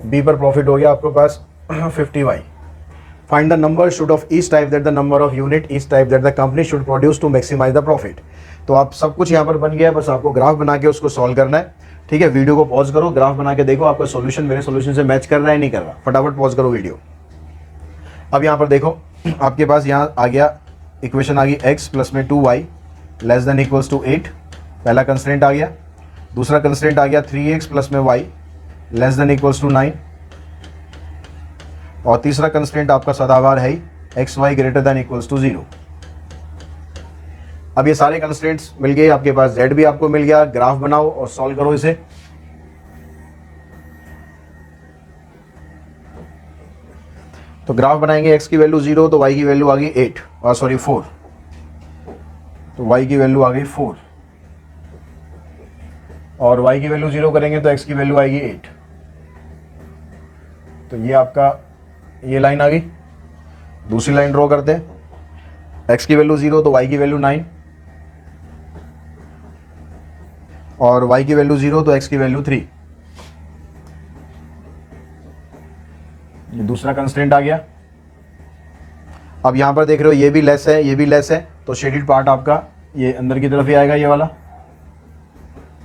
बी पर प्रॉफिट हो गया आपके पास 50y। Find the number should of each type that the number of unit each type that the company should produce to maximize the profit. तो आप सब कुछ यहाँ पर बन गया है, बस आपको ग्राफ बना के उसको सॉल्व करना है। ठीक है, वीडियो को पॉज करो, ग्राफ बना के देखो आपका सॉल्यूशन मेरे सॉल्यूशन से मैच कर रहा है नहीं कर रहा। फटाफट पॉज करो वीडियो। अब यहाँ पर देखो आपके पास यहाँ आ गया इक्वेशन आ गई x प्लस में 2y less than equals to 8, पहला कंस्ट्रेंट आ गया। दूसरा कंस्ट्रेंट आ गया 3x प्लस में y less than equals to 9, और तीसरा कंस्ट्रेंट आपका सदाबहार है x y greater than equals to 0। अब ये सारे कंस्ट्रेंट्स मिल गए आपके पास, z भी आपको मिल गया। ग्राफ बनाओ और सॉल्व करो इसे। तो ग्राफ बनाएंगे, x की वैल्यू 0 तो y की वैल्यू आ गई 8 और सॉरी 4, तो y की वैल्यू आ गई 4, और y की वैल्यू 0 करेंगे तो x की वैल्यू आएगी 8। तो ये आपका ये लाइन आ गई। दूसरी लाइन ड्रॉ करते हैं, x की वैल्यू 0 तो y की वैल्यू 9, और y की वैल्यू 0 तो x की वैल्यू 3। ये दूसरा कंस्ट्रेंट आ गया। अब यहां पर देख रहे हो ये भी लेस है, ये भी लेस है, तो शेडेड पार्ट आपका ये अंदर की तरफ ही आएगा। ये वाला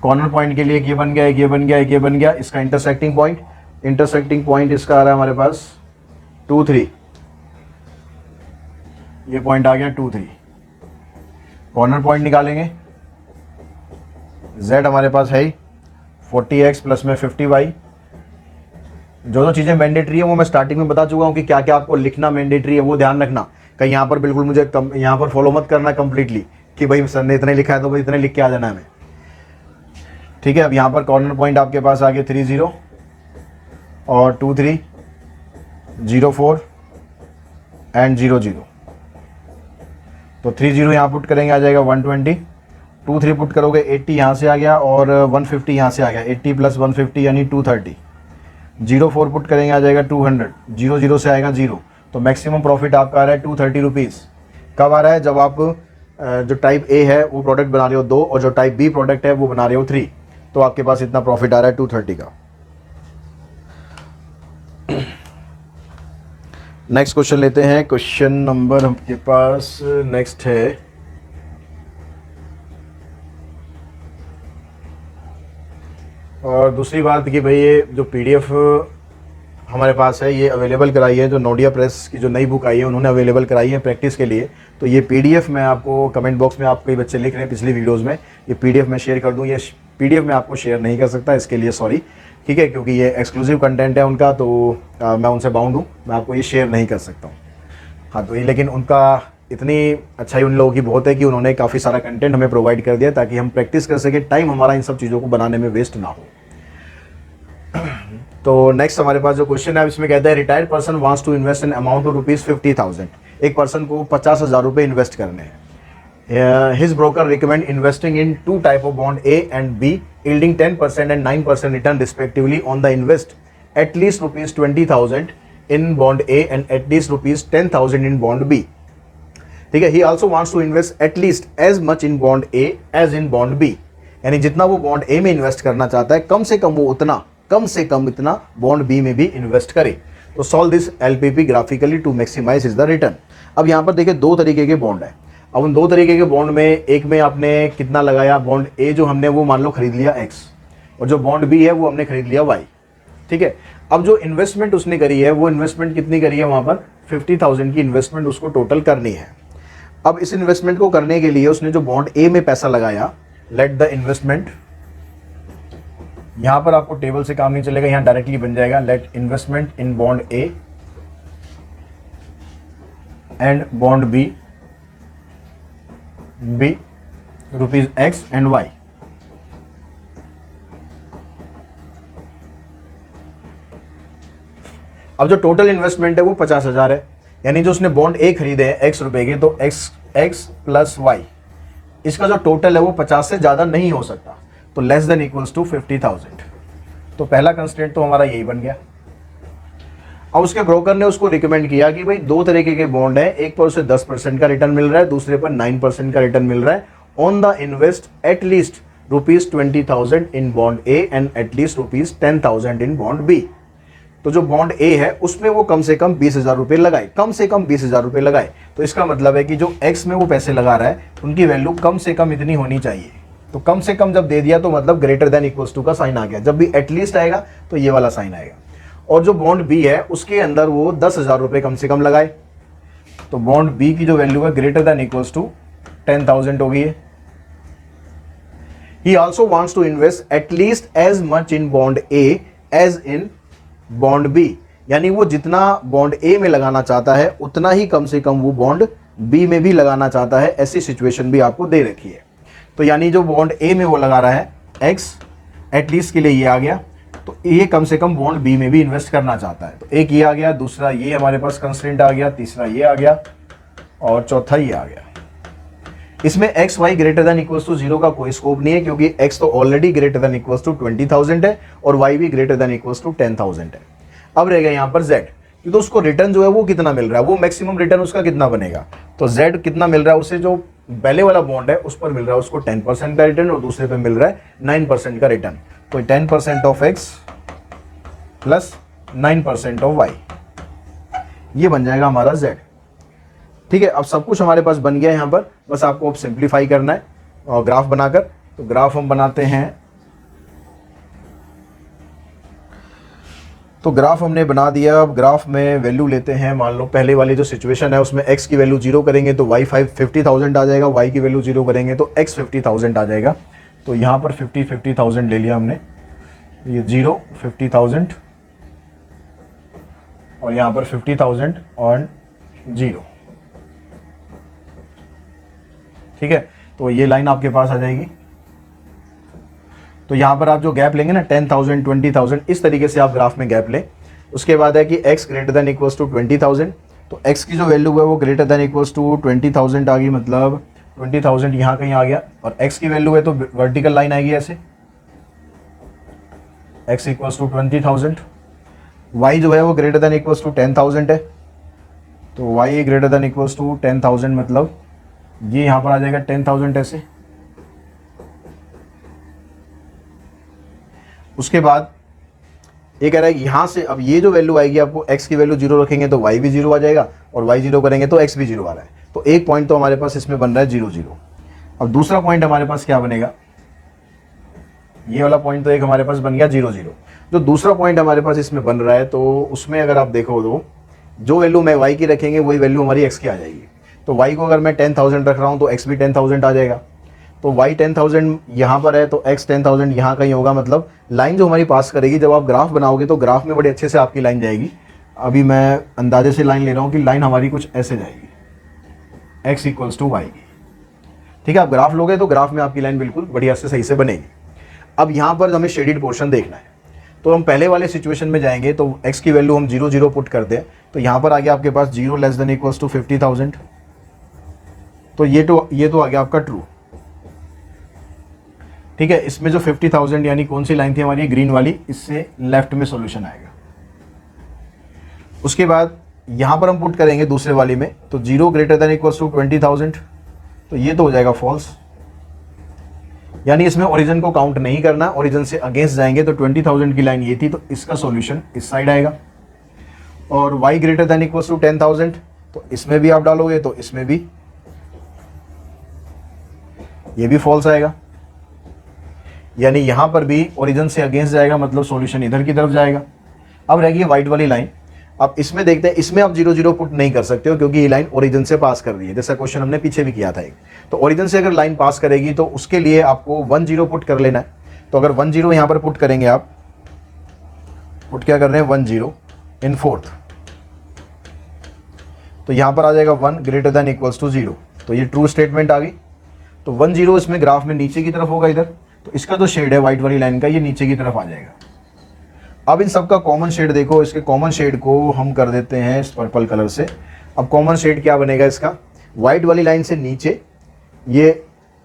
कॉर्नर पॉइंट के लिए एक ये बन गया, एक ये बन गया, एक ये बन गया। इसका इंटरसेक्टिंग पॉइंट इसका आ रहा है हमारे पास 2 3, ये पॉइंट आ गया 2 3। कॉर्नर पॉइंट निकालेंगे, z हमारे पास है 40x प्लस में 50y। जो चीज़ें मैंडेटरी है वो मैं स्टार्टिंग में बता चुका हूँ कि क्या क्या आपको लिखना मैंडेटरी है, वो ध्यान रखना। कहीं यहाँ पर बिल्कुल मुझे यहाँ पर फॉलो मत करना कंप्लीटली कि भाई सर ने इतने लिखा है तो भाई इतने लिख के आ जाना हमें। ठीक है, अब यहाँ पर कॉर्नर पॉइंट आपके पास आ गए 3 0 और 2 3 0 4 एंड 0 0। तो 3 0 यहाँ पुट करेंगे आ जाएगा 120, 2 3 पुट करोगे 80 यहाँ से आ गया, और 150 यहाँ से आ गया। 80 प्लस 150 यानी 230। 0 4 पुट करेंगे आ जाएगा 200, 0 0 से आएगा 0। तो मैक्सिमम प्रॉफिट आपका आ रहा है 230 रुपीज़। कब आ रहा है? जब आप जो टाइप ए है वो प्रोडक्ट बना रहे हो 2 और जो टाइप बी प्रोडक्ट है वो बना रहे हो 3, तो आपके पास इतना प्रॉफिट आ रहा है 230 का। नेक्स्ट क्वेश्चन लेते हैं। क्वेश्चन नंबर आपके पास नेक्स्ट है और दूसरी बात कि भाई ये जो पीडीएफ हमारे पास है ये अवेलेबल कराई है, जो नोडिया प्रेस की जो नई बुक आई है उन्होंने अवेलेबल कराई है प्रैक्टिस के लिए। तो ये पीडीएफ मैं आपको कमेंट बॉक्स में, आप कई बच्चे लिख रहे हैं पिछली वीडियोस में, ये पीडीएफ मैं शेयर कर दूं। ये पीडीएफ मैं आपको शेयर नहीं कर सकता, इसके लिए सॉरी, ठीक है, क्योंकि ये एक्सक्लूसिव कंटेंट है उनका, तो मैं उनसे बाउंड हूँ, मैं आपको ये शेयर नहीं कर सकता हूँ। हाँ, तो ये लेकिन उनका इतनी अच्छाई उन लोगों की बहुत है कि उन्होंने काफ़ी सारा कंटेंट हमें प्रोवाइड कर दिया ताकि हम प्रैक्टिस कर सकें, टाइम हमारा इन सब चीज़ों को बनाने में वेस्ट ना हो। तो नेक्स्ट हमारे पास जो क्वेश्चन है इसमें कहता है retired person wants to invest in amount of ₹50,000। एक पर्सन को 50,000 रुपये इन्वेस्ट करने हैं। His broker recommend investing in 2 type of bond A and B yielding 10% and 9% return respectively on the invest at least ₹20,000 in bond A and at least ₹10,000 in bond B। ठीक है, he also wants to invest at least as much in bond A as in bond B, यानी जितना वो बॉन्ड ए में इन्वेस्ट करना चाहता है कम से कम वो उतना, कम से कम इतना बॉन्ड बी में भी इन्वेस्ट करे। तो solve this LPP graphically to maximize is the return. अब यहाँ पर देखिए 2 तरीके के बॉन्ड है। अब उन 2 तरीके के बॉन्ड में एक में आपने कितना लगाया, बॉन्ड ए जो हमने वो मान लो खरीद लिया x, और जो बॉन्ड बी है वो हमने खरीद लिया y। ठीक है, अब जो इन्वेस्टमेंट उसने करी है वो इन्वेस्टमेंट कितनी करी है, वहाँ पर 50,000 की इन्वेस्टमेंट उसको टोटल करनी है। अब इस इन्वेस्टमेंट को करने के लिए उसने जो बॉन्ड ए में पैसा लगाया, लेट द इन्वेस्टमेंट यहां पर आपको टेबल से काम नहीं चलेगा, यहां डायरेक्टली बन जाएगा let investment in bond A and bond B rupees x and y. अब जो टोटल इन्वेस्टमेंट है वो 50,000 है, यानी जो उसने बॉन्ड ए खरीदे हैं एक्स रुपए के, तो एक्स प्लस वाई, इसका जो टोटल है वो 50 से ज्यादा नहीं हो सकता, तो लेस देन इक्वल्स टू 50,000। तो पहला कंस्ट्रेंट तो हमारा यही बन गया। अब उसके ब्रोकर ने उसको रिकमेंड किया कि भाई दो तरीके के बॉन्ड है, एक पर उसे 10% का रिटर्न मिल रहा है, दूसरे पर 9% का रिटर्न मिल रहा है। On the invest at least ₹20,000 in bond A and at least ₹10,000 in bond B. तो जो बॉन्ड ए है उसमें वो कम से कम 20,000 रुपए लगाए, कम से कम 20,000 रुपए लगाए। तो इसका मतलब है कि जो एक्स में वो पैसे लगा रहा है उनकी वैल्यू कम से कम इतनी होनी चाहिए। तो कम से कम जब दे दिया तो मतलब ग्रेटर देन इक्वल्स टू का साइन आ गया। जब भी एटलीस्ट आएगा तो ये वाला साइन आएगा। और जो बॉन्ड बी है उसके अंदर वो 10,000 रुपए कम से कम लगाए, तो बॉन्ड बी की जो वैल्यू है ग्रेटर देन इक्वल्स टू 10,000 हो गई है। He also wants to invest at least as much in bond A as in bond B, यानी वो जितना बॉन्ड ए में लगाना चाहता है उतना ही कम से कम वो बॉन्ड बी में भी लगाना चाहता है। ऐसी सिचुएशन भी आपको दे रखी है। तो यानी जो बॉन्ड ए में वो लगा रहा है एक्स, एटलीस्ट के लिए ये आ गया, तो ये कम से कम बॉन्ड बी में भी इन्वेस्ट करना चाहता है। तो एक ये आ गया, दूसरा ये हमारे पास कंस्ट्रेंट आ गया, तीसरा ये आ गया और चौथा ये आ गया। इसमें x y greater than equals to 0 का कोई स्कोप नहीं है, क्योंकि एक्स तो already greater than equals to 20,000 है और वाई भी ग्रेटर देन इक्वल्स टू 10,000 है। अब रह गया यहाँ पर जेड, तो उसको रिटर्न जो है वो कितना मिल रहा है, वो मैक्सिमम रिटर्न उसका कितना बनेगा। तो जेड कितना मिल रहा है उसे, जो पहले वाला बॉन्ड है उस पर मिल रहा है उसको 10% का रिटर्न और दूसरे पे मिल रहा है 9% का रिटर्न। तो 10% of x plus 9% of y, ये बन जाएगा हमारा जेड। ठीक है, अब सब कुछ हमारे पास बन गया है यहाँ पर, बस आपको अब सिंप्लीफाई करना है और ग्राफ बनाकर। तो ग्राफ हम बनाते हैं, तो ग्राफ हमने बना दिया। अब ग्राफ में वैल्यू लेते हैं, मान लो पहले वाली जो सिचुएशन है उसमें x की वैल्यू 0 करेंगे तो y 50,000 आ जाएगा, y की वैल्यू 0 करेंगे तो x 50,000 आ जाएगा। तो यहाँ पर 50,000 ले लिया हमने, ये 0 50,000 और यहाँ पर 50,000 और 0। ठीक है, तो ये लाइन आपके पास आ जाएगी। तो यहां पर आप जो गैप लेंगे ना 10,000 20,000, इस तरीके से आप ग्राफ में गैप लें। उसके बाद है कि x greater than equals to 20,000, तो x की जो वैल्यू है वो ग्रेटर देन इक्वल्स टू 20,000 आ गई, मतलब 20,000 यहाँ कहीं आ गया। और x की वैल्यू है तो वर्टिकल लाइन आएगी ऐसे, x इक्वल्स टू 20,000। y जो है वो ग्रेटर देन इक्वल्स टू 10,000 है, तो y greater than equals to 10,000, मतलब ये यहां पर आ जाएगा 10,000 ऐसे। उसके बाद ये कह रहा है यहां से अब ये जो वैल्यू आएगी आपको, x की वैल्यू 0 रखेंगे तो y भी 0 आ जाएगा और y 0 करेंगे तो x भी 0 आ रहा है। तो एक पॉइंट तो हमारे पास इसमें बन रहा है 0 0। अब दूसरा पॉइंट हमारे पास क्या बनेगा, ये वाला पॉइंट तो एक हमारे पास बन गया 0 0। जो दूसरा पॉइंट हमारे पास इसमें बन रहा है तो उसमें अगर आप देखो तो जो वैल्यू मैं y की रखेंगे वही वैल्यू हमारी x की आ जाएगी। तो y को अगर मैं 10,000 रख रहा हूं तो x भी 10,000 आ जाएगा। तो y 10,000 यहाँ पर है तो x 10,000 यहाँ कहीं होगा। मतलब लाइन जो हमारी पास करेगी, जब आप ग्राफ बनाओगे तो ग्राफ में बड़े अच्छे से आपकी लाइन जाएगी। अभी मैं अंदाजे से लाइन ले रहा हूँ कि लाइन हमारी कुछ ऐसे जाएगी, x इक्वल्स टू वाई की। ठीक है, आप ग्राफ लोगे तो ग्राफ में आपकी लाइन बिल्कुल बढ़िया से सही से बनेगी। अब यहाँ पर हमें शेडेड पोर्शन देखना है, तो हम पहले वाले सिचुएशन में जाएंगे तो x की वैल्यू हम 0 0 पुट कर दें, तो यहाँ पर आ गया आपके पास 0 लेस देन इक्वल्स टू 50,000। तो ये तो आ गया आपका ट्रू। ठीक है, इसमें जो 50,000 यानी कौन सी लाइन थी हमारी, ग्रीन वाली, इससे लेफ्ट में सॉल्यूशन आएगा। उसके बाद यहां पर हम पुट करेंगे दूसरे वाली में, तो 0 ग्रेटर देन इक्वल्स टू 20,000, तो ये तो हो जाएगा फॉल्स, यानी इसमें ओरिजिन को काउंट नहीं करना, ओरिजिन से अगेंस्ट जाएंगे। तो 20,000 की लाइन ये थी, तो इसका सॉल्यूशन इस साइड आएगा। और y greater than equals to 10,000, तो इसमें भी आप डालोगे तो इसमें भी ये भी फॉल्स आएगा, यानी यहां पर भी ओरिजिन से अगेंस्ट जाएगा, मतलब सॉल्यूशन इधर की तरफ जाएगा। अब रह गई व्हाइट वाली लाइन। अब इसमें देखते हैं, इसमें आप 0 0 पुट नहीं कर सकते हो क्योंकि ये लाइन ओरिजिन से पास कर रही है, जैसा क्वेश्चन हमने पीछे भी किया था एक। तो ओरिजिन से अगर लाइन पास करेगी तो उसके लिए आपको 1 0 पुट कर लेना है। तो अगर 10 यहाँ पर पुट करेंगे आप, पुट क्या कर रहे हैं 10 इन फोर्थ, तो यहाँ पर आ जाएगा 1 ग्रेटर देन इक्वल्स टू 0, तो ये ट्रू स्टेटमेंट आ गई। तो 10 इसमें ग्राफ में नीचे की तरफ होगा इधर, तो इसका जो शेड है व्हाइट वाली लाइन का ये नीचे की तरफ आ जाएगा। अब इन सब का कॉमन शेड देखो, इसके कॉमन शेड को हम कर देते हैं इस पर्पल कलर से। अब कॉमन शेड क्या बनेगा इसका, व्हाइट वाली लाइन से नीचे, ये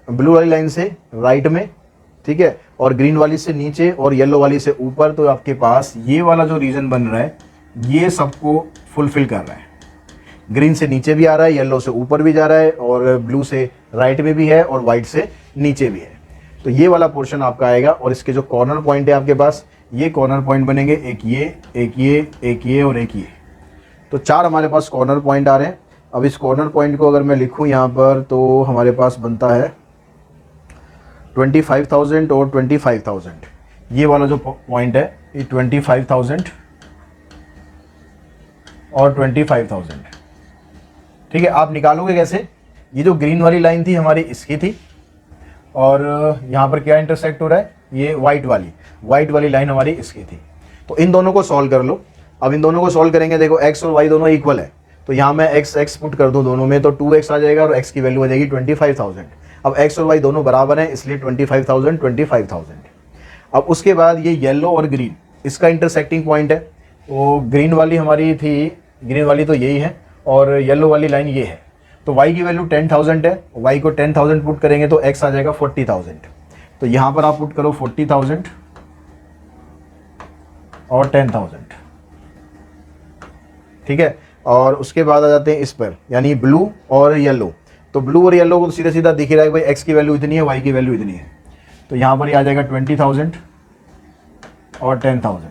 ब्लू वाली लाइन से राइट में, ठीक है, और ग्रीन वाली से नीचे और येलो वाली से ऊपर। तो आपके पास ये वाला जो रीजन बन रहा है ये सबको फुलफिल कर रहा है। ग्रीन से नीचे भी आ रहा है, येलो से ऊपर भी जा रहा है, और ब्लू से राइट में भी है, और वाइट से नीचे भी है। तो ये वाला पोर्शन आपका आएगा। और इसके जो कॉर्नर पॉइंट है आपके पास, ये कॉर्नर पॉइंट बनेंगे, एक ये, एक ये, एक ये और एक ये। तो 4 हमारे पास कॉर्नर पॉइंट आ रहे हैं। अब इस कॉर्नर पॉइंट को अगर मैं लिखूं यहाँ पर, तो हमारे पास बनता है 25,000 और 25,000। ये वाला जो पॉइंट है ये 25,000 और 25,000, ठीक है। आप निकालोगे कैसे, ये जो ग्रीन वाली लाइन थी हमारी इसकी थी, और यहाँ पर क्या इंटरसेक्ट हो रहा है, ये व्हाइट वाली लाइन हमारी इसकी थी। तो इन दोनों को सॉल्व कर लो। अब इन दोनों को सॉल्व करेंगे, देखो x और y दोनों इक्वल है, तो यहाँ मैं x पुट कर दूँ दोनों में, तो 2x आ जाएगा और x की वैल्यू आ जाएगी 25,000। अब x और y दोनों बराबर हैं, इसलिए 25,000 25,000। अब उसके बाद ये येलो और ग्रीन, इसका इंटरसेक्टिंग पॉइंट है। तो ग्रीन वाली हमारी थी, ग्रीन वाली तो यही है, और येलो वाली लाइन ये है। तो y की वैल्यू 10,000 है, y को 10,000 पुट करेंगे तो x आ जाएगा 40,000। तो यहाँ पर आप पुट करो 40,000 और 10,000, ठीक है। और उसके बाद आ जाते हैं इस पर, यानी ब्लू और येलो। तो ब्लू और येलो को सीधा सीधा दिख रहा है भाई, x की वैल्यू इतनी है, y की वैल्यू इतनी है। तो यहाँ पर ही आ जाएगा 20,000 और 10,000।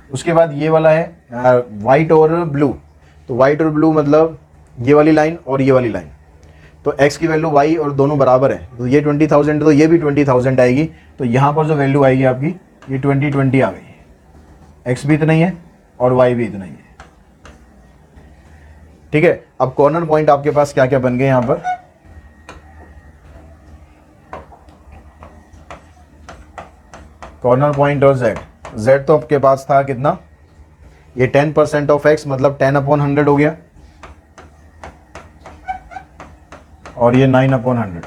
उसके बाद ये वाला है वाइट और ब्लू। तो वाइट और ब्लू मतलब ये वाली लाइन और ये वाली लाइन। तो x की वैल्यू y और दोनों बराबर है, तो ये 20,000 तो ये भी 20,000 आएगी। तो यहाँ पर जो वैल्यू आएगी आपकी ये 20 आ गई। x भी इतना ही है और y भी इतना ही है, ठीक है। अब कॉर्नर पॉइंट आपके पास क्या क्या बन गए यहाँ पर, कॉर्नर पॉइंट और z तो आपके पास था कितना, ये 10% ऑफ x मतलब 10/100 हो गया, और ये 9/100।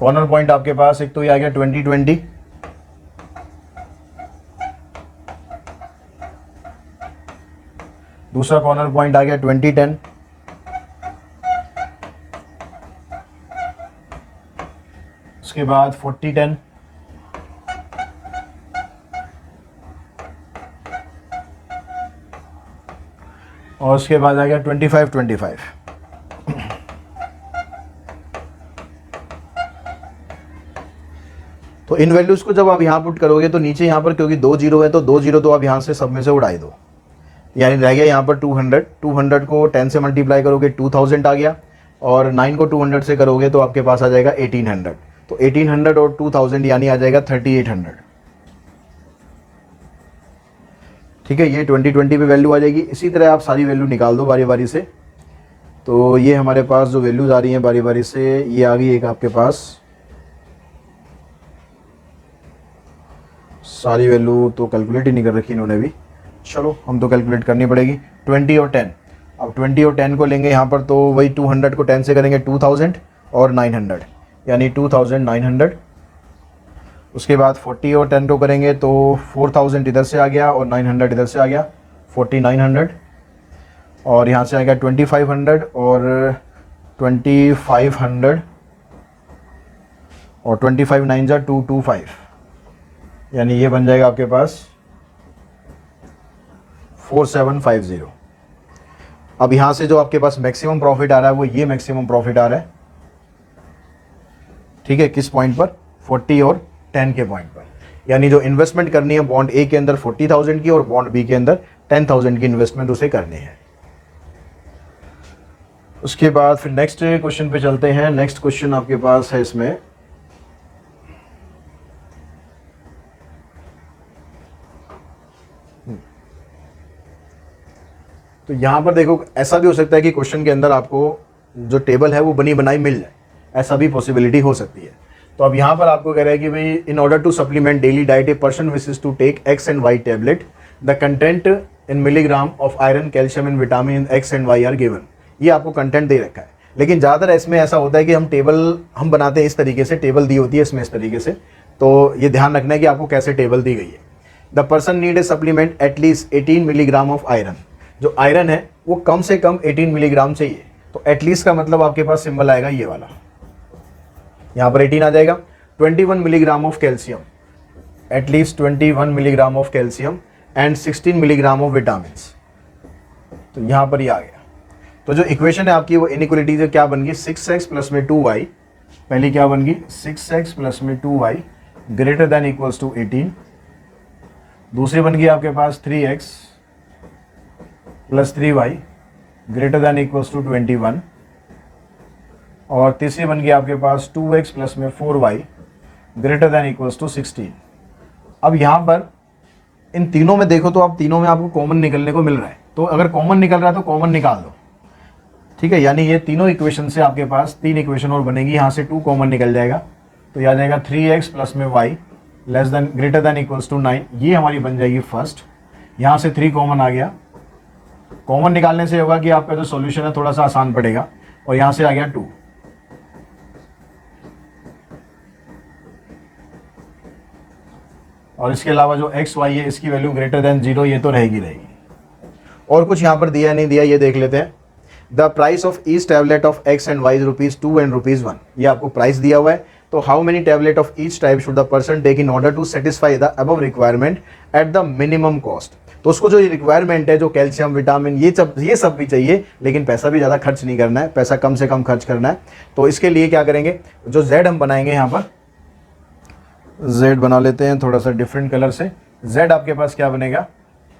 कॉर्नर पॉइंट आपके पास एक तो ये आ गया 2020, दूसरा कॉर्नर पॉइंट आ गया 2010, उसके बाद 4010, और उसके बाद आ गया 25-25। तो इन वैल्यूज को जब आप यहाँ पुट करोगे तो नीचे यहाँ पर क्योंकि 2 जीरो है, तो 2 जीरो तो आप यहाँ से सब में से उड़ाई दो, यानी रह गया यहाँ पर 200 को 10 से मल्टीप्लाई करोगे 2000 आ गया, और 9 को 200 से करोगे तो आपके पास आ जाएगा 1800। तो 1800 और 2000 यानी आ जाएगा 3800, ठीक है। ये 2020 पे वैल्यू आ जाएगी। इसी तरह आप सारी वैल्यू निकाल दो बारी बारी से। तो ये हमारे पास जो वैल्यूज आ रही हैं बारी बारी से, ये आ गई एक आपके पास, सारी वैल्यू तो कैलकुलेट ही नहीं कर रखी इन्होंने भी, चलो हम तो कैलकुलेट करनी पड़ेगी। 20 और 10, अब 20 और 10 को लेंगे यहाँ पर, तो वही 200 को 10 से करेंगे 2000 और 900 यानी 2900। उसके बाद 40 और 10 को करेंगे तो 4000 इधर से आ गया और 900 इधर से आ गया, 4900। और यहाँ से आ गया 2500 और 2500 और 25 9 जा 225, यानी ये बन जाएगा आपके पास 4750। अब यहाँ से जो आपके पास मैक्सिमम प्रॉफिट आ रहा है वो ये मैक्सिमम प्रॉफिट आ रहा है, ठीक है। किस पॉइंट पर, 40 और 10 के पॉइंट पर, यानी जो इन्वेस्टमेंट करनी है बॉन्ड ए के अंदर 40,000 की और बॉन्ड बी के अंदर 10,000 की इन्वेस्टमेंट उसे करनी है। उसके बाद फिर नेक्स्ट क्वेश्चन पे चलते हैं। नेक्स्ट क्वेश्चन आपके पास है इसमें, तो यहां पर देखो ऐसा भी हो सकता है कि क्वेश्चन के अंदर आपको जो टेबल है वो बनी बनाई मिल जाए, ऐसा भी पॉसिबिलिटी हो सकती है। तो अब यहाँ पर आपको कह रहा है कि भाई in order to supplement daily diet a person wishes to take x and y tablet, the content in milligram of iron, calcium and vitamin x and y are given. ये आपको कंटेंट दे रखा है, लेकिन ज़्यादातर इसमें ऐसा होता है कि हम टेबल हम बनाते हैं इस तरीके से, टेबल दी होती है इसमें इस तरीके से, तो ये ध्यान रखना है कि आपको कैसे टेबल दी गई है। The person need a supplement at least 18 milligram of iron, जो आयरन है वो कम से कम 18 मिलीग्राम चाहिए। तो एटलीस्ट का मतलब आपके पास सिंबल आएगा ये वाला, यहाँ पर 18 आ जाएगा। 21 milligram of calcium, at least 21 milligram of calcium and 16 milligram of vitamin, तो यहाँ पर ये आ गया। तो जो इक्वेशन है आपकी वो इनइक्वलिटी जो क्या बन गई, 6x प्लस में 2y, पहली क्या बन गई 6x प्लस में 2y greater than equals to 18, दूसरी बन गई आपके पास 3x plus 3y greater than equals to 21, और तीसरी बन गई आपके पास 2x प्लस में 4y greater than equals to 16। अब यहाँ पर इन तीनों में देखो तो आप तीनों में आपको कॉमन निकलने को मिल रहा है, तो अगर कॉमन निकल रहा है तो कॉमन निकाल दो, ठीक है। यानी ये तीनों इक्वेशन से आपके पास 3 इक्वेशन और बनेगी, यहाँ से 2 कॉमन निकल जाएगा, तो यह आ जाएगा 3x प्लस में y less than greater than equals to 9, ये हमारी बन जाएगी फर्स्ट। यहाँ से 3 कॉमन आ गया, कॉमन निकालने से होगा कि आपका जो सॉल्यूशन है थोड़ा सा आसान पड़ेगा, और यहाँ से आ गया 2, और इसके अलावा जो x y है इसकी वैल्यू ग्रेटर देन 0, ये तो रहेगी। और कुछ यहाँ पर दिया नहीं दिया ये देख लेते हैं। The price of each tablet of x and y ₹2 and ₹1, ये आपको प्राइस दिया हुआ है। तो how many tablet of each type should the person take in order to satisfy the above requirement at the minimum cost. तो उसको जो रिक्वायरमेंट है, जो कैल्शियम विटामिन ये सब भी चाहिए, लेकिन पैसा भी ज़्यादा खर्च नहीं करना है, पैसा कम से कम खर्च करना है। तो इसके लिए क्या करेंगे, जो Z हम बनाएंगे, यहाँ पर Z बना लेते हैं थोड़ा सा डिफरेंट कलर से। Z आपके पास क्या बनेगा,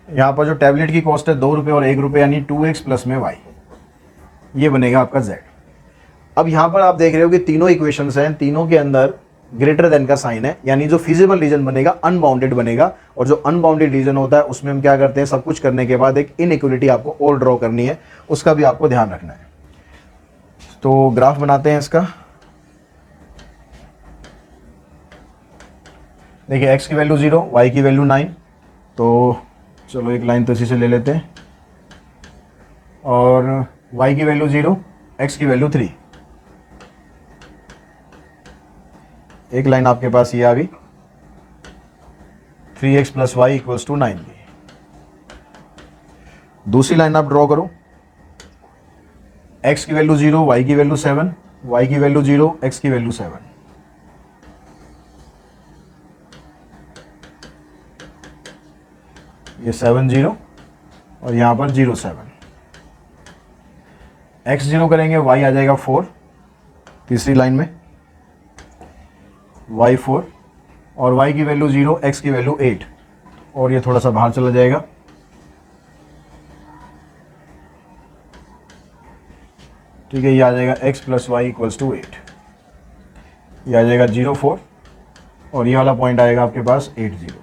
यहाँ पर जो टैबलेट की कॉस्ट है ₹2 और ₹1, यानी 2x प्लस में y, ये बनेगा आपका Z। अब यहाँ पर आप देख रहे हो कि तीनों इक्वेशंस हैं, तीनों के अंदर ग्रेटर देन का साइन है, यानी जो फिजिबल रीजन बनेगा अनबाउंडेड बनेगा, और जो अनबाउंडेड रीजन होता है उसमें हम क्या करते हैं, सब कुछ करने के बाद एक इनइक्वलिटी आपको और ड्रॉ करनी है, उसका भी आपको ध्यान रखना है। तो ग्राफ बनाते हैं इसका। देखिए x की वैल्यू 0, y की वैल्यू 9, तो चलो एक लाइन तो इसी से ले लेते हैं, और y की वैल्यू 0, x की वैल्यू 3, एक लाइन आपके पास ये आ गई, 3x plus y equals to 9 की। दूसरी लाइन आप ड्रॉ करो, x की वैल्यू 0, y की वैल्यू 7, y की वैल्यू 0, x की वैल्यू 7, ये 7 0 और यहाँ पर 0 7, x 0 करेंगे y आ जाएगा 4, तीसरी लाइन में y 4, और y की वैल्यू 0, x की वैल्यू 8, और ये थोड़ा सा बाहर चला जाएगा, ठीक है। ये आ जाएगा x plus y equals to 8, ये आ जाएगा 0 4, और ये वाला पॉइंट आएगा आपके पास 8 0।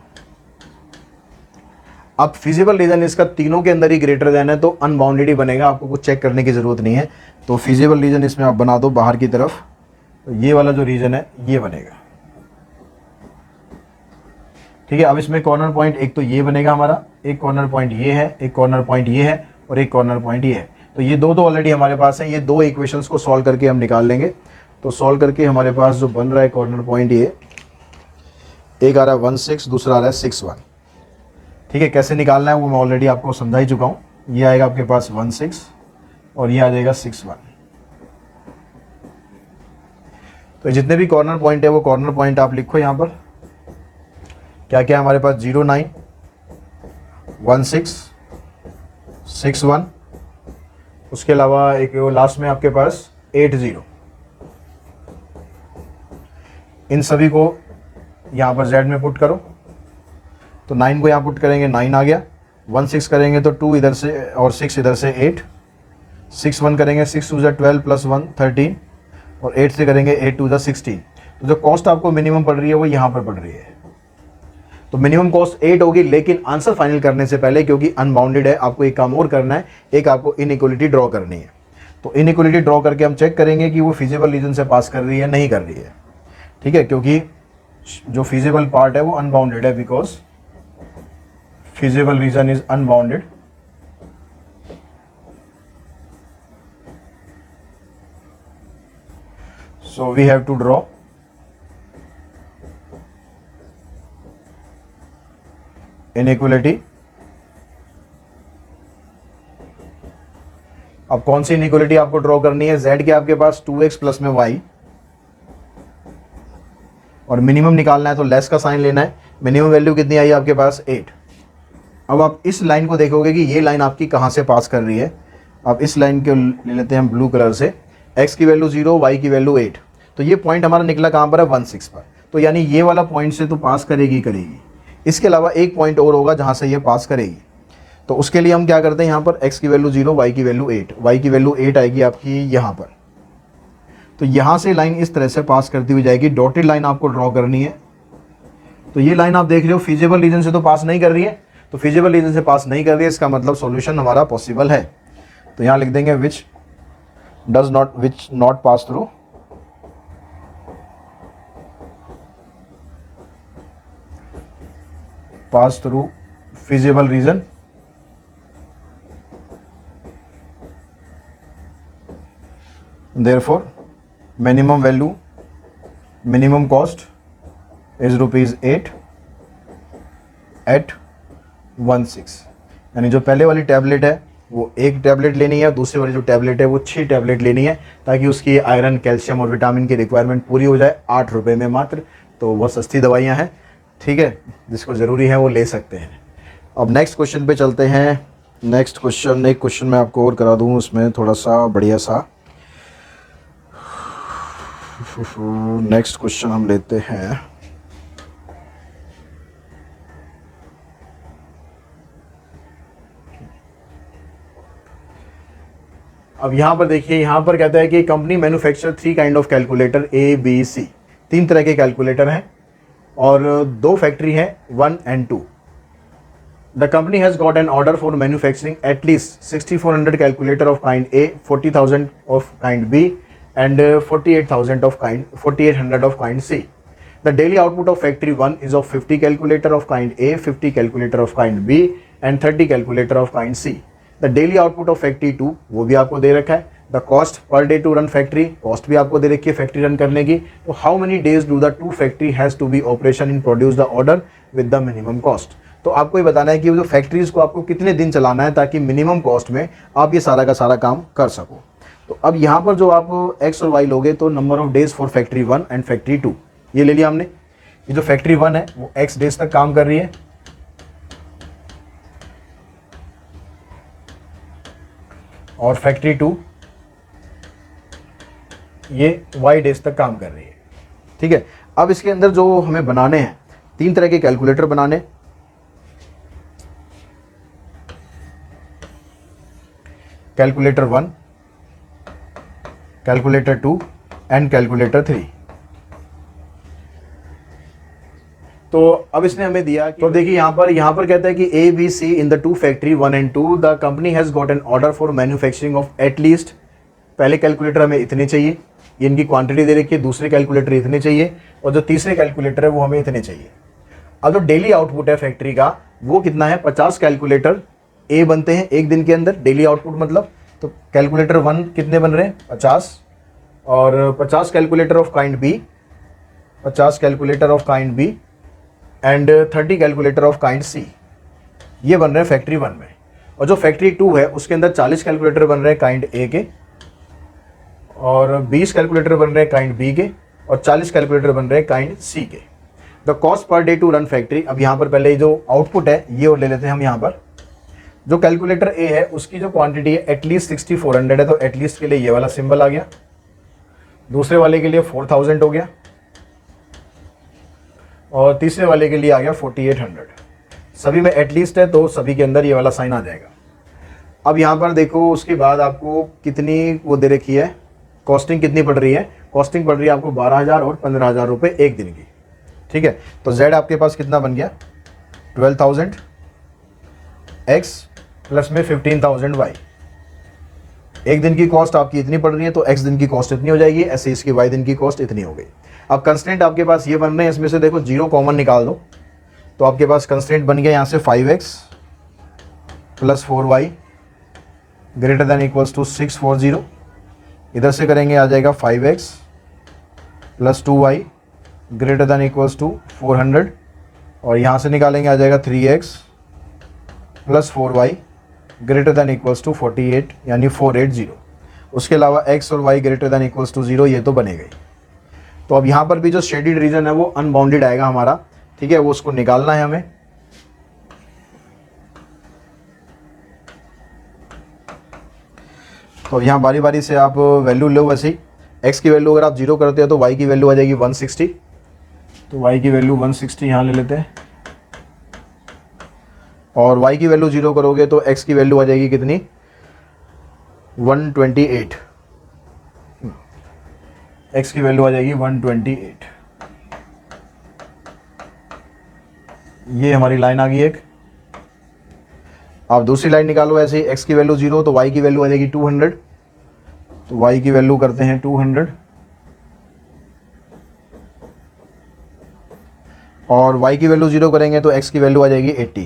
अब फिजिबल रीजन इसका तीनों के अंदर ही ग्रेटर देन है, तो अनबाउंडेड ही बनेगा, आपको कुछ चेक करने की जरूरत नहीं है। तो फिजिबल रीजन इसमें आप बना दो बाहर की तरफ, तो ये वाला जो रीजन है ये बनेगा, ठीक है। अब इसमें कॉर्नर पॉइंट एक तो ये बनेगा हमारा, एक कॉर्नर पॉइंट ये है, एक कॉर्नर पॉइंट ये है, और एक कॉर्नर पॉइंट ये है। तो ये दो तो ऑलरेडी हमारे पास है, ये दो इक्वेशंस को सॉल्व करके हम निकाल लेंगे। तो सॉल्व करके हमारे पास जो बन रहा है कॉर्नर पॉइंट, ये एक आ रहा है 1 6, दूसरा आ रहा है 6 1, ठीक है। कैसे निकालना है वो मैं ऑलरेडी आपको समझा ही चुका हूँ। ये आएगा आपके पास 1 6 और ये आ जाएगा 6 1। तो जितने भी कॉर्नर पॉइंट है वो कॉर्नर पॉइंट आप लिखो यहाँ पर। क्या क्या है हमारे पास, 0 9, 1 6, 6 1, उसके अलावा एक लास्ट में आपके पास 8 0। इन सभी को यहाँ पर Z में पुट करो, तो 9 को यहाँ पुट करेंगे 9 आ गया, 1 6 करेंगे तो 2 इधर से और 6 इधर से 8, 6 1 करेंगे 6 2 12 प्लस 1 13, और 8 से करेंगे 8 2 16। तो जो कॉस्ट आपको मिनिमम पड़ रही है वो यहाँ पर पड़ रही है। तो मिनिमम कॉस्ट 8 होगी, लेकिन आंसर फाइनल करने से पहले, क्योंकि अनबाउंडेड है, आपको एक काम और करना है, एक आपको इनइक्वलिटी ड्रॉ करनी है। तो इनइक्वलिटी ड्रॉ करके हम चेक करेंगे कि वो फिजिबल रीजन से पास कर रही है नहीं कर रही है, ठीक है, क्योंकि जो फिजिबल पार्ट है वो अनबाउंडेड है, because feasible region is unbounded. So we have to draw inequality. अब कौन सी इनइक्वलिटी आपको ड्रॉ करनी है? z के आपके पास 2x प्लस में y, और मिनिमम निकालना है तो लेस का साइन लेना है। मिनिमम वैल्यू कितनी आई आपके पास? 8। अब आप इस लाइन को देखोगे कि ये लाइन आपकी कहाँ से पास कर रही है। अब इस लाइन को ले लेते हैं हम ब्लू कलर से, x की वैल्यू 0, y की वैल्यू 8। तो ये पॉइंट हमारा निकला कहाँ पर है? 16 पर। तो यानी ये वाला पॉइंट से तो पास करेगी करेगी। इसके अलावा एक पॉइंट और होगा जहाँ से ये पास करेगी। तो उसके लिए हम क्या करते हैं, यहाँ पर x की वैल्यू 0, y की वैल्यू 8, y की वैल्यू 8 आएगी आपकी यहाँ पर। तो यहाँ से लाइन इस तरह से पास करती हुई जाएगी। डॉटेड लाइन आपको ड्रॉ करनी है। तो ये लाइन आप देख रहे हो फिजिबल रीजन से तो पास नहीं कर रही है, तो फिजिबल रीजन से पास नहीं कर रही है, इसका मतलब सॉल्यूशन हमारा पॉसिबल है। तो यहाँ लिख देंगे which not pass through feasible region. Therefore, minimum cost is ₹8 at 16। यानी जो पहले वाली टैबलेट है वो एक टैबलेट लेनी है, दूसरी वाली जो टैबलेट है वो 6 टैबलेट लेनी है, ताकि उसकी आयरन, कैल्शियम और विटामिन की रिक्वायरमेंट पूरी हो जाए। 8 रुपये में मात्र। तो बहुत सस्ती दवाइयाँ हैं, ठीक है, जिसको ज़रूरी है वो ले सकते हैं। अब नेक्स्ट क्वेश्चन पे चलते हैं। नेक्स्ट क्वेश्चन, एक क्वेश्चन मैं आपको और करा दूँ, उसमें थोड़ा सा बढ़िया सा। नेक्स्ट क्वेश्चन हम लेते हैं। अब यहां पर देखिए, यहां पर कहता है कि company manufacture 3 kind of calculator ABC। 3 तरह के कैलकुलेटर हैं और 2 फैक्ट्री हैं, 1 and 2। The company has got an order for manufacturing at least 6400 calculator of kind A, 40,000 of kind B and 4800 of kind C. The daily output of factory 1 is of 50 calculator of kind A, 50 calculator of kind B and 30 calculator of kind C. The daily output of factory 2 वो भी आपको दे रखा है। The cost per day to run factory, cost भी आपको दे रखी है फैक्ट्री रन करने की। तो how many days do the 2 factory has to be operation in produce the order with the minimum cost। तो आपको ये बताना है कि वो जो फैक्ट्रीज को आपको कितने दिन चलाना है ताकि मिनिमम कॉस्ट में आप ये सारा का सारा काम कर सको। तो अब यहाँ पर जो आप x और y लोगे तो number of days for factory 1 and factory 2 ये ले लिया हमने। ये जो फैक्ट्री 1 है वो x डेज तक काम कर रही है, और फैक्ट्री 2 ये y डेज तक काम कर रही है, ठीक है। अब इसके अंदर जो हमें बनाने हैं 3 तरह के कैलकुलेटर बनाने। Calculator 1, calculator 2 and calculator 3। तो अब इसने हमें दिया, तो देखिए यहाँ पर कहता है कि ABC in the 2 factory 1 and 2 the company has got an order for manufacturing of at least. पहले कैलकुलेटर हमें इतने चाहिए, ये इनकी क्वांटिटी दे रखी है। दूसरे कैलकुलेटर इतने चाहिए, और जो तीसरे कैलकुलेटर है वो हमें इतने चाहिए। अब जो डेली आउटपुट है फैक्ट्री का वो कितना है? 50 कैलकुलेटर A बनते हैं एक दिन के अंदर, डेली आउटपुट मतलब। तो कैलकुलेटर 1 कितने बन रहे हैं? 50, और 50 calculator of kind B, 50 calculator of kind B and 30 calculator of kind C, ये बन रहे हैं फैक्ट्री 1 में। और जो फैक्ट्री 2 है उसके अंदर 40 कैलकुलेटर बन रहे हैं काइंड A के, और 20 कैलकुलेटर बन रहे हैं काइंड B के, और 40 कैलकुलेटर बन रहे हैं काइंड C के। The cost per day to run factory. अब यहाँ पर पहले जो आउटपुट है ये और ले लेते हैं हम। यहाँ पर जो कैलकुलेटर A है उसकी जो क्वांटिटी है एटलीस्ट 6400 है, तो एटलीस्ट के लिए ये वाला सिंबल आ गया। दूसरे वाले के लिए 4000 हो गया, और तीसरे वाले के लिए आ गया 4800। सभी में एटलीस्ट है तो सभी के अंदर ये वाला साइन आ जाएगा। अब यहाँ पर देखो, उसके बाद आपको कितनी वो दे रखी है, कॉस्टिंग कितनी पड़ रही है? कॉस्टिंग पड़ रही है आपको 12,000 और 15,000 रुपये एक दिन की, ठीक है। तो Z आपके पास कितना बन गया? 12,000 X प्लस में 15,000 Y। एक दिन की कॉस्ट आपकी इतनी पड़ रही है तो x दिन की कॉस्ट इतनी हो जाएगी, ऐसे इसकी y दिन की कॉस्ट इतनी हो गई। अब कंस्ट्रेंट आपके पास ये बन रहे हैं, इसमें से देखो 0 कॉमन निकाल दो तो आपके पास कंस्ट्रेंट बन गया यहाँ से 5x plus 4y greater than equals to 640। इधर से करेंगे आ जाएगा 5x plus 2y greater than equals to 400, और यहाँ से निकालेंगे आ जाएगा 3x plus 4y greater than equals to 48 यानी 480। उसके अलावा x और y greater than equals to 0, ये तो बनेगा ही। तो अब यहाँ पर भी जो शेडेड रीजन है वो अनबाउंडेड आएगा हमारा, ठीक है, वो उसको निकालना है हमें। तो यहाँ बारी बारी से आप वैल्यू लो, वैसे ही x की वैल्यू अगर आप 0 करते हो तो y की वैल्यू आ जाएगी 160, तो y की वैल्यू 160 यहाँ ले लेते हैं, और y की वैल्यू 0 करोगे तो x की वैल्यू आ जाएगी कितनी, 128, x की वैल्यू आ जाएगी 128। ये हमारी लाइन आ गई एक। आप दूसरी लाइन निकालो ऐसे ही, x की वैल्यू 0 तो y की वैल्यू आ जाएगी 200, तो y की वैल्यू करते हैं 200, और y की वैल्यू 0 करेंगे तो x की वैल्यू आ जाएगी 80।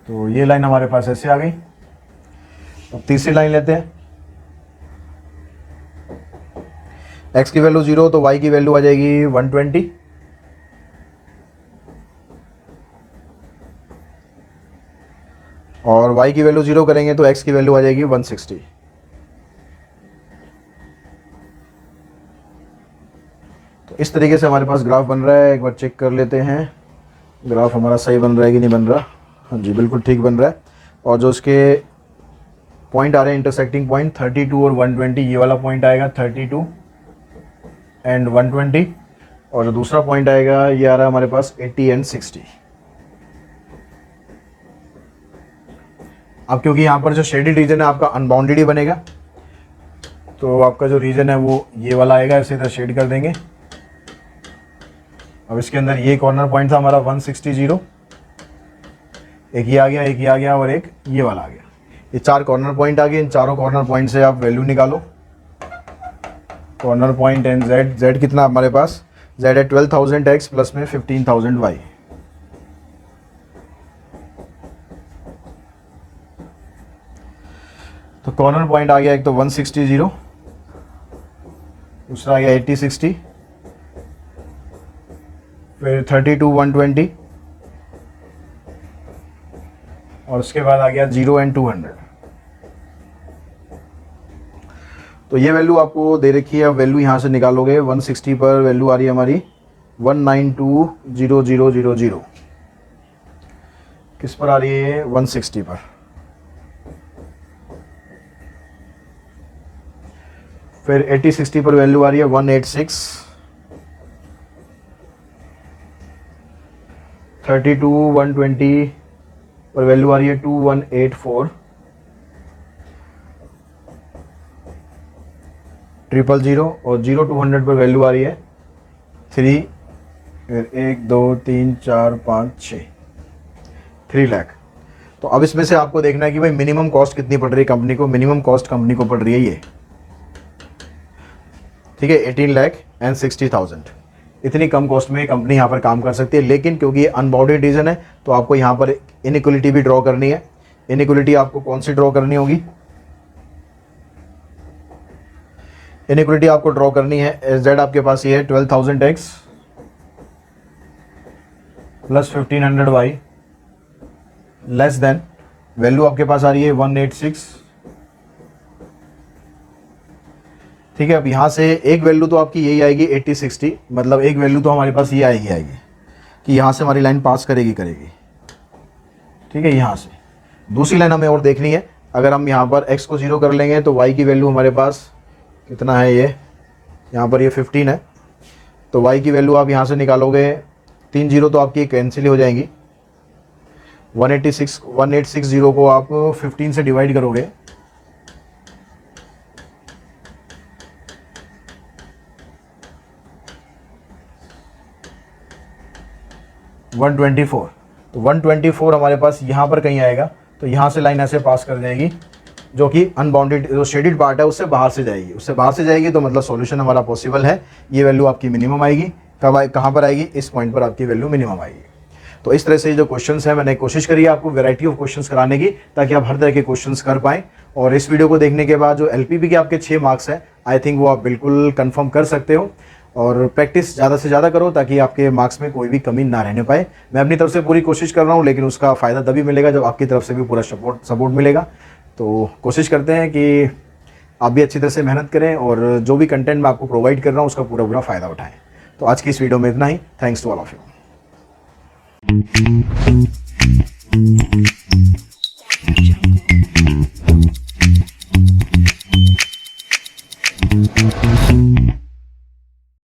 तो ये लाइन हमारे पास ऐसे आ गई। अब तीसरी लाइन लेते हैं, x की वैल्यू 0 तो y की वैल्यू आ जाएगी 120, और y की वैल्यू 0 करेंगे तो x की वैल्यू आ जाएगी 160। तो इस तरीके से हमारे पास ग्राफ बन रहा है। एक बार चेक कर लेते हैं ग्राफ हमारा सही बन रहा है कि नहीं बन रहा। हाँ जी, बिल्कुल ठीक बन रहा है। और जो उसके पॉइंट आ रहे हैं इंटरसेक्टिंग पॉइंट 32 और 120, ये वाला पॉइंट आएगा 32 एंड 120, और जो दूसरा पॉइंट आएगा ये आ रहा है हमारे पास 80 एंड 60। अब क्योंकि यहाँ पर जो शेडेड रीजन है आपका अनबाउंडेड ही बनेगा, तो आपका जो रीजन है वो ये वाला आएगा, इसे इधर शेड कर देंगे। अब इसके अंदर ये कॉर्नर पॉइंट था हमारा 160, एक ये आ गया, एक ये आ गया, और एक ये वाला आ गया। ये 4 कॉर्नर पॉइंट आ गए। इन चारों कॉर्नर पॉइंट से आप वैल्यू निकालो। कॉर्नर पॉइंट एंड z कितना हमारे पास, z है 12,000 x प्लस में 15,000 y। तो कॉर्नर पॉइंट आ गया एक तो 160, दूसरा आ गया 80-60, फिर 32-120, और उसके बाद आ गया 0 एंड 200। तो ये वैल्यू आपको दे रखी है। अब वैल्यू यहाँ से निकालोगे, 160 पर वैल्यू आ रही है हमारी 192,000। किस पर आ रही है, 160 पर। फिर 80-60 पर वैल्यू आ रही है 186, 32-120 पर वैल्यू आ रही है 2184, 000 और 0-200 पर वैल्यू आ रही है 3, फिर 1 2 3 4 5 6, 3 लाख। तो अब इसमें से आपको देखना है कि भाई मिनिमम कॉस्ट कितनी पड़ रही है कंपनी को। मिनिमम कॉस्ट कंपनी को पड़ रही है ये, ठीक है, 18,60,000। इतनी कम कॉस्ट में कंपनी यहाँ पर काम कर सकती है। लेकिन क्योंकि ये अनबाउंडेड रीजन है तो आपको यहाँ पर इनइक्वलिटी भी ड्रॉ करनी है। इनइक्वलिटी आपको कौन सी ड्रॉ करनी होगी, इनइक्वलिटी आपको ड्रॉ करनी है। z आपके पास ये है 12,000 x plus 1500 y less then, value आपके पास आ रही है 186, ठीक है। अब यहाँ से एक वैल्यू तो आपकी यही आएगी 80-60, मतलब एक वैल्यू तो हमारे पास ये आएगी कि यहाँ से हमारी लाइन पास करेगी, ठीक है। यहाँ से दूसरी लाइन हमें और देखनी है। अगर हम यहाँ पर x को 0 कर लेंगे तो y की वैल्यू हमारे पास कितना है, ये यहाँ पर ये 15 है, तो y की वैल्यू आप यहाँ से निकालोगे, 3 0 तो आपकी कैंसिल हो जाएंगी। 1860 को आप 15 से डिवाइड करोगे, $124, तो 124 हमारे पास यहाँ पर कहीं आएगा, तो यहाँ से लाइन ऐसे पास कर जाएगी जो कि अनबाउंडेड जो शेडेड पार्ट है उससे बाहर से जाएगी, उससे बाहर से जाएगी, तो मतलब सॉल्यूशन हमारा पॉसिबल है। ये वैल्यू आपकी मिनिमम आएगी, कहाँ पर आएगी, इस पॉइंट पर आपकी वैल्यू मिनिमम आएगी। तो इस तरह से जो क्वेश्चंस है मैंने कोशिश करी है आपको वैरायटी ऑफ क्वेश्चंस कराने की, ताकि आप हर तरह के क्वेश्चंस कर पाएं। और इस वीडियो को देखने के बाद जो एलपीबी के आपके 6 मार्क्स हैं, आई थिंक वो आप बिल्कुल कंफर्म कर सकते हो। और प्रैक्टिस ज़्यादा से ज़्यादा करो ताकि आपके मार्क्स में कोई भी कमी ना रहने पाए। मैं अपनी तरफ से पूरी कोशिश कर रहा हूँ, लेकिन उसका फ़ायदा तभी मिलेगा जब आपकी तरफ से भी पूरा सपोर्ट मिलेगा। तो कोशिश करते हैं कि आप भी अच्छी तरह से मेहनत करें और जो भी कंटेंट मैं आपको प्रोवाइड कर रहा हूँ उसका पूरा फ़ायदा उठाएं। तो आज की इस वीडियो में इतना ही। Thanks to all of you.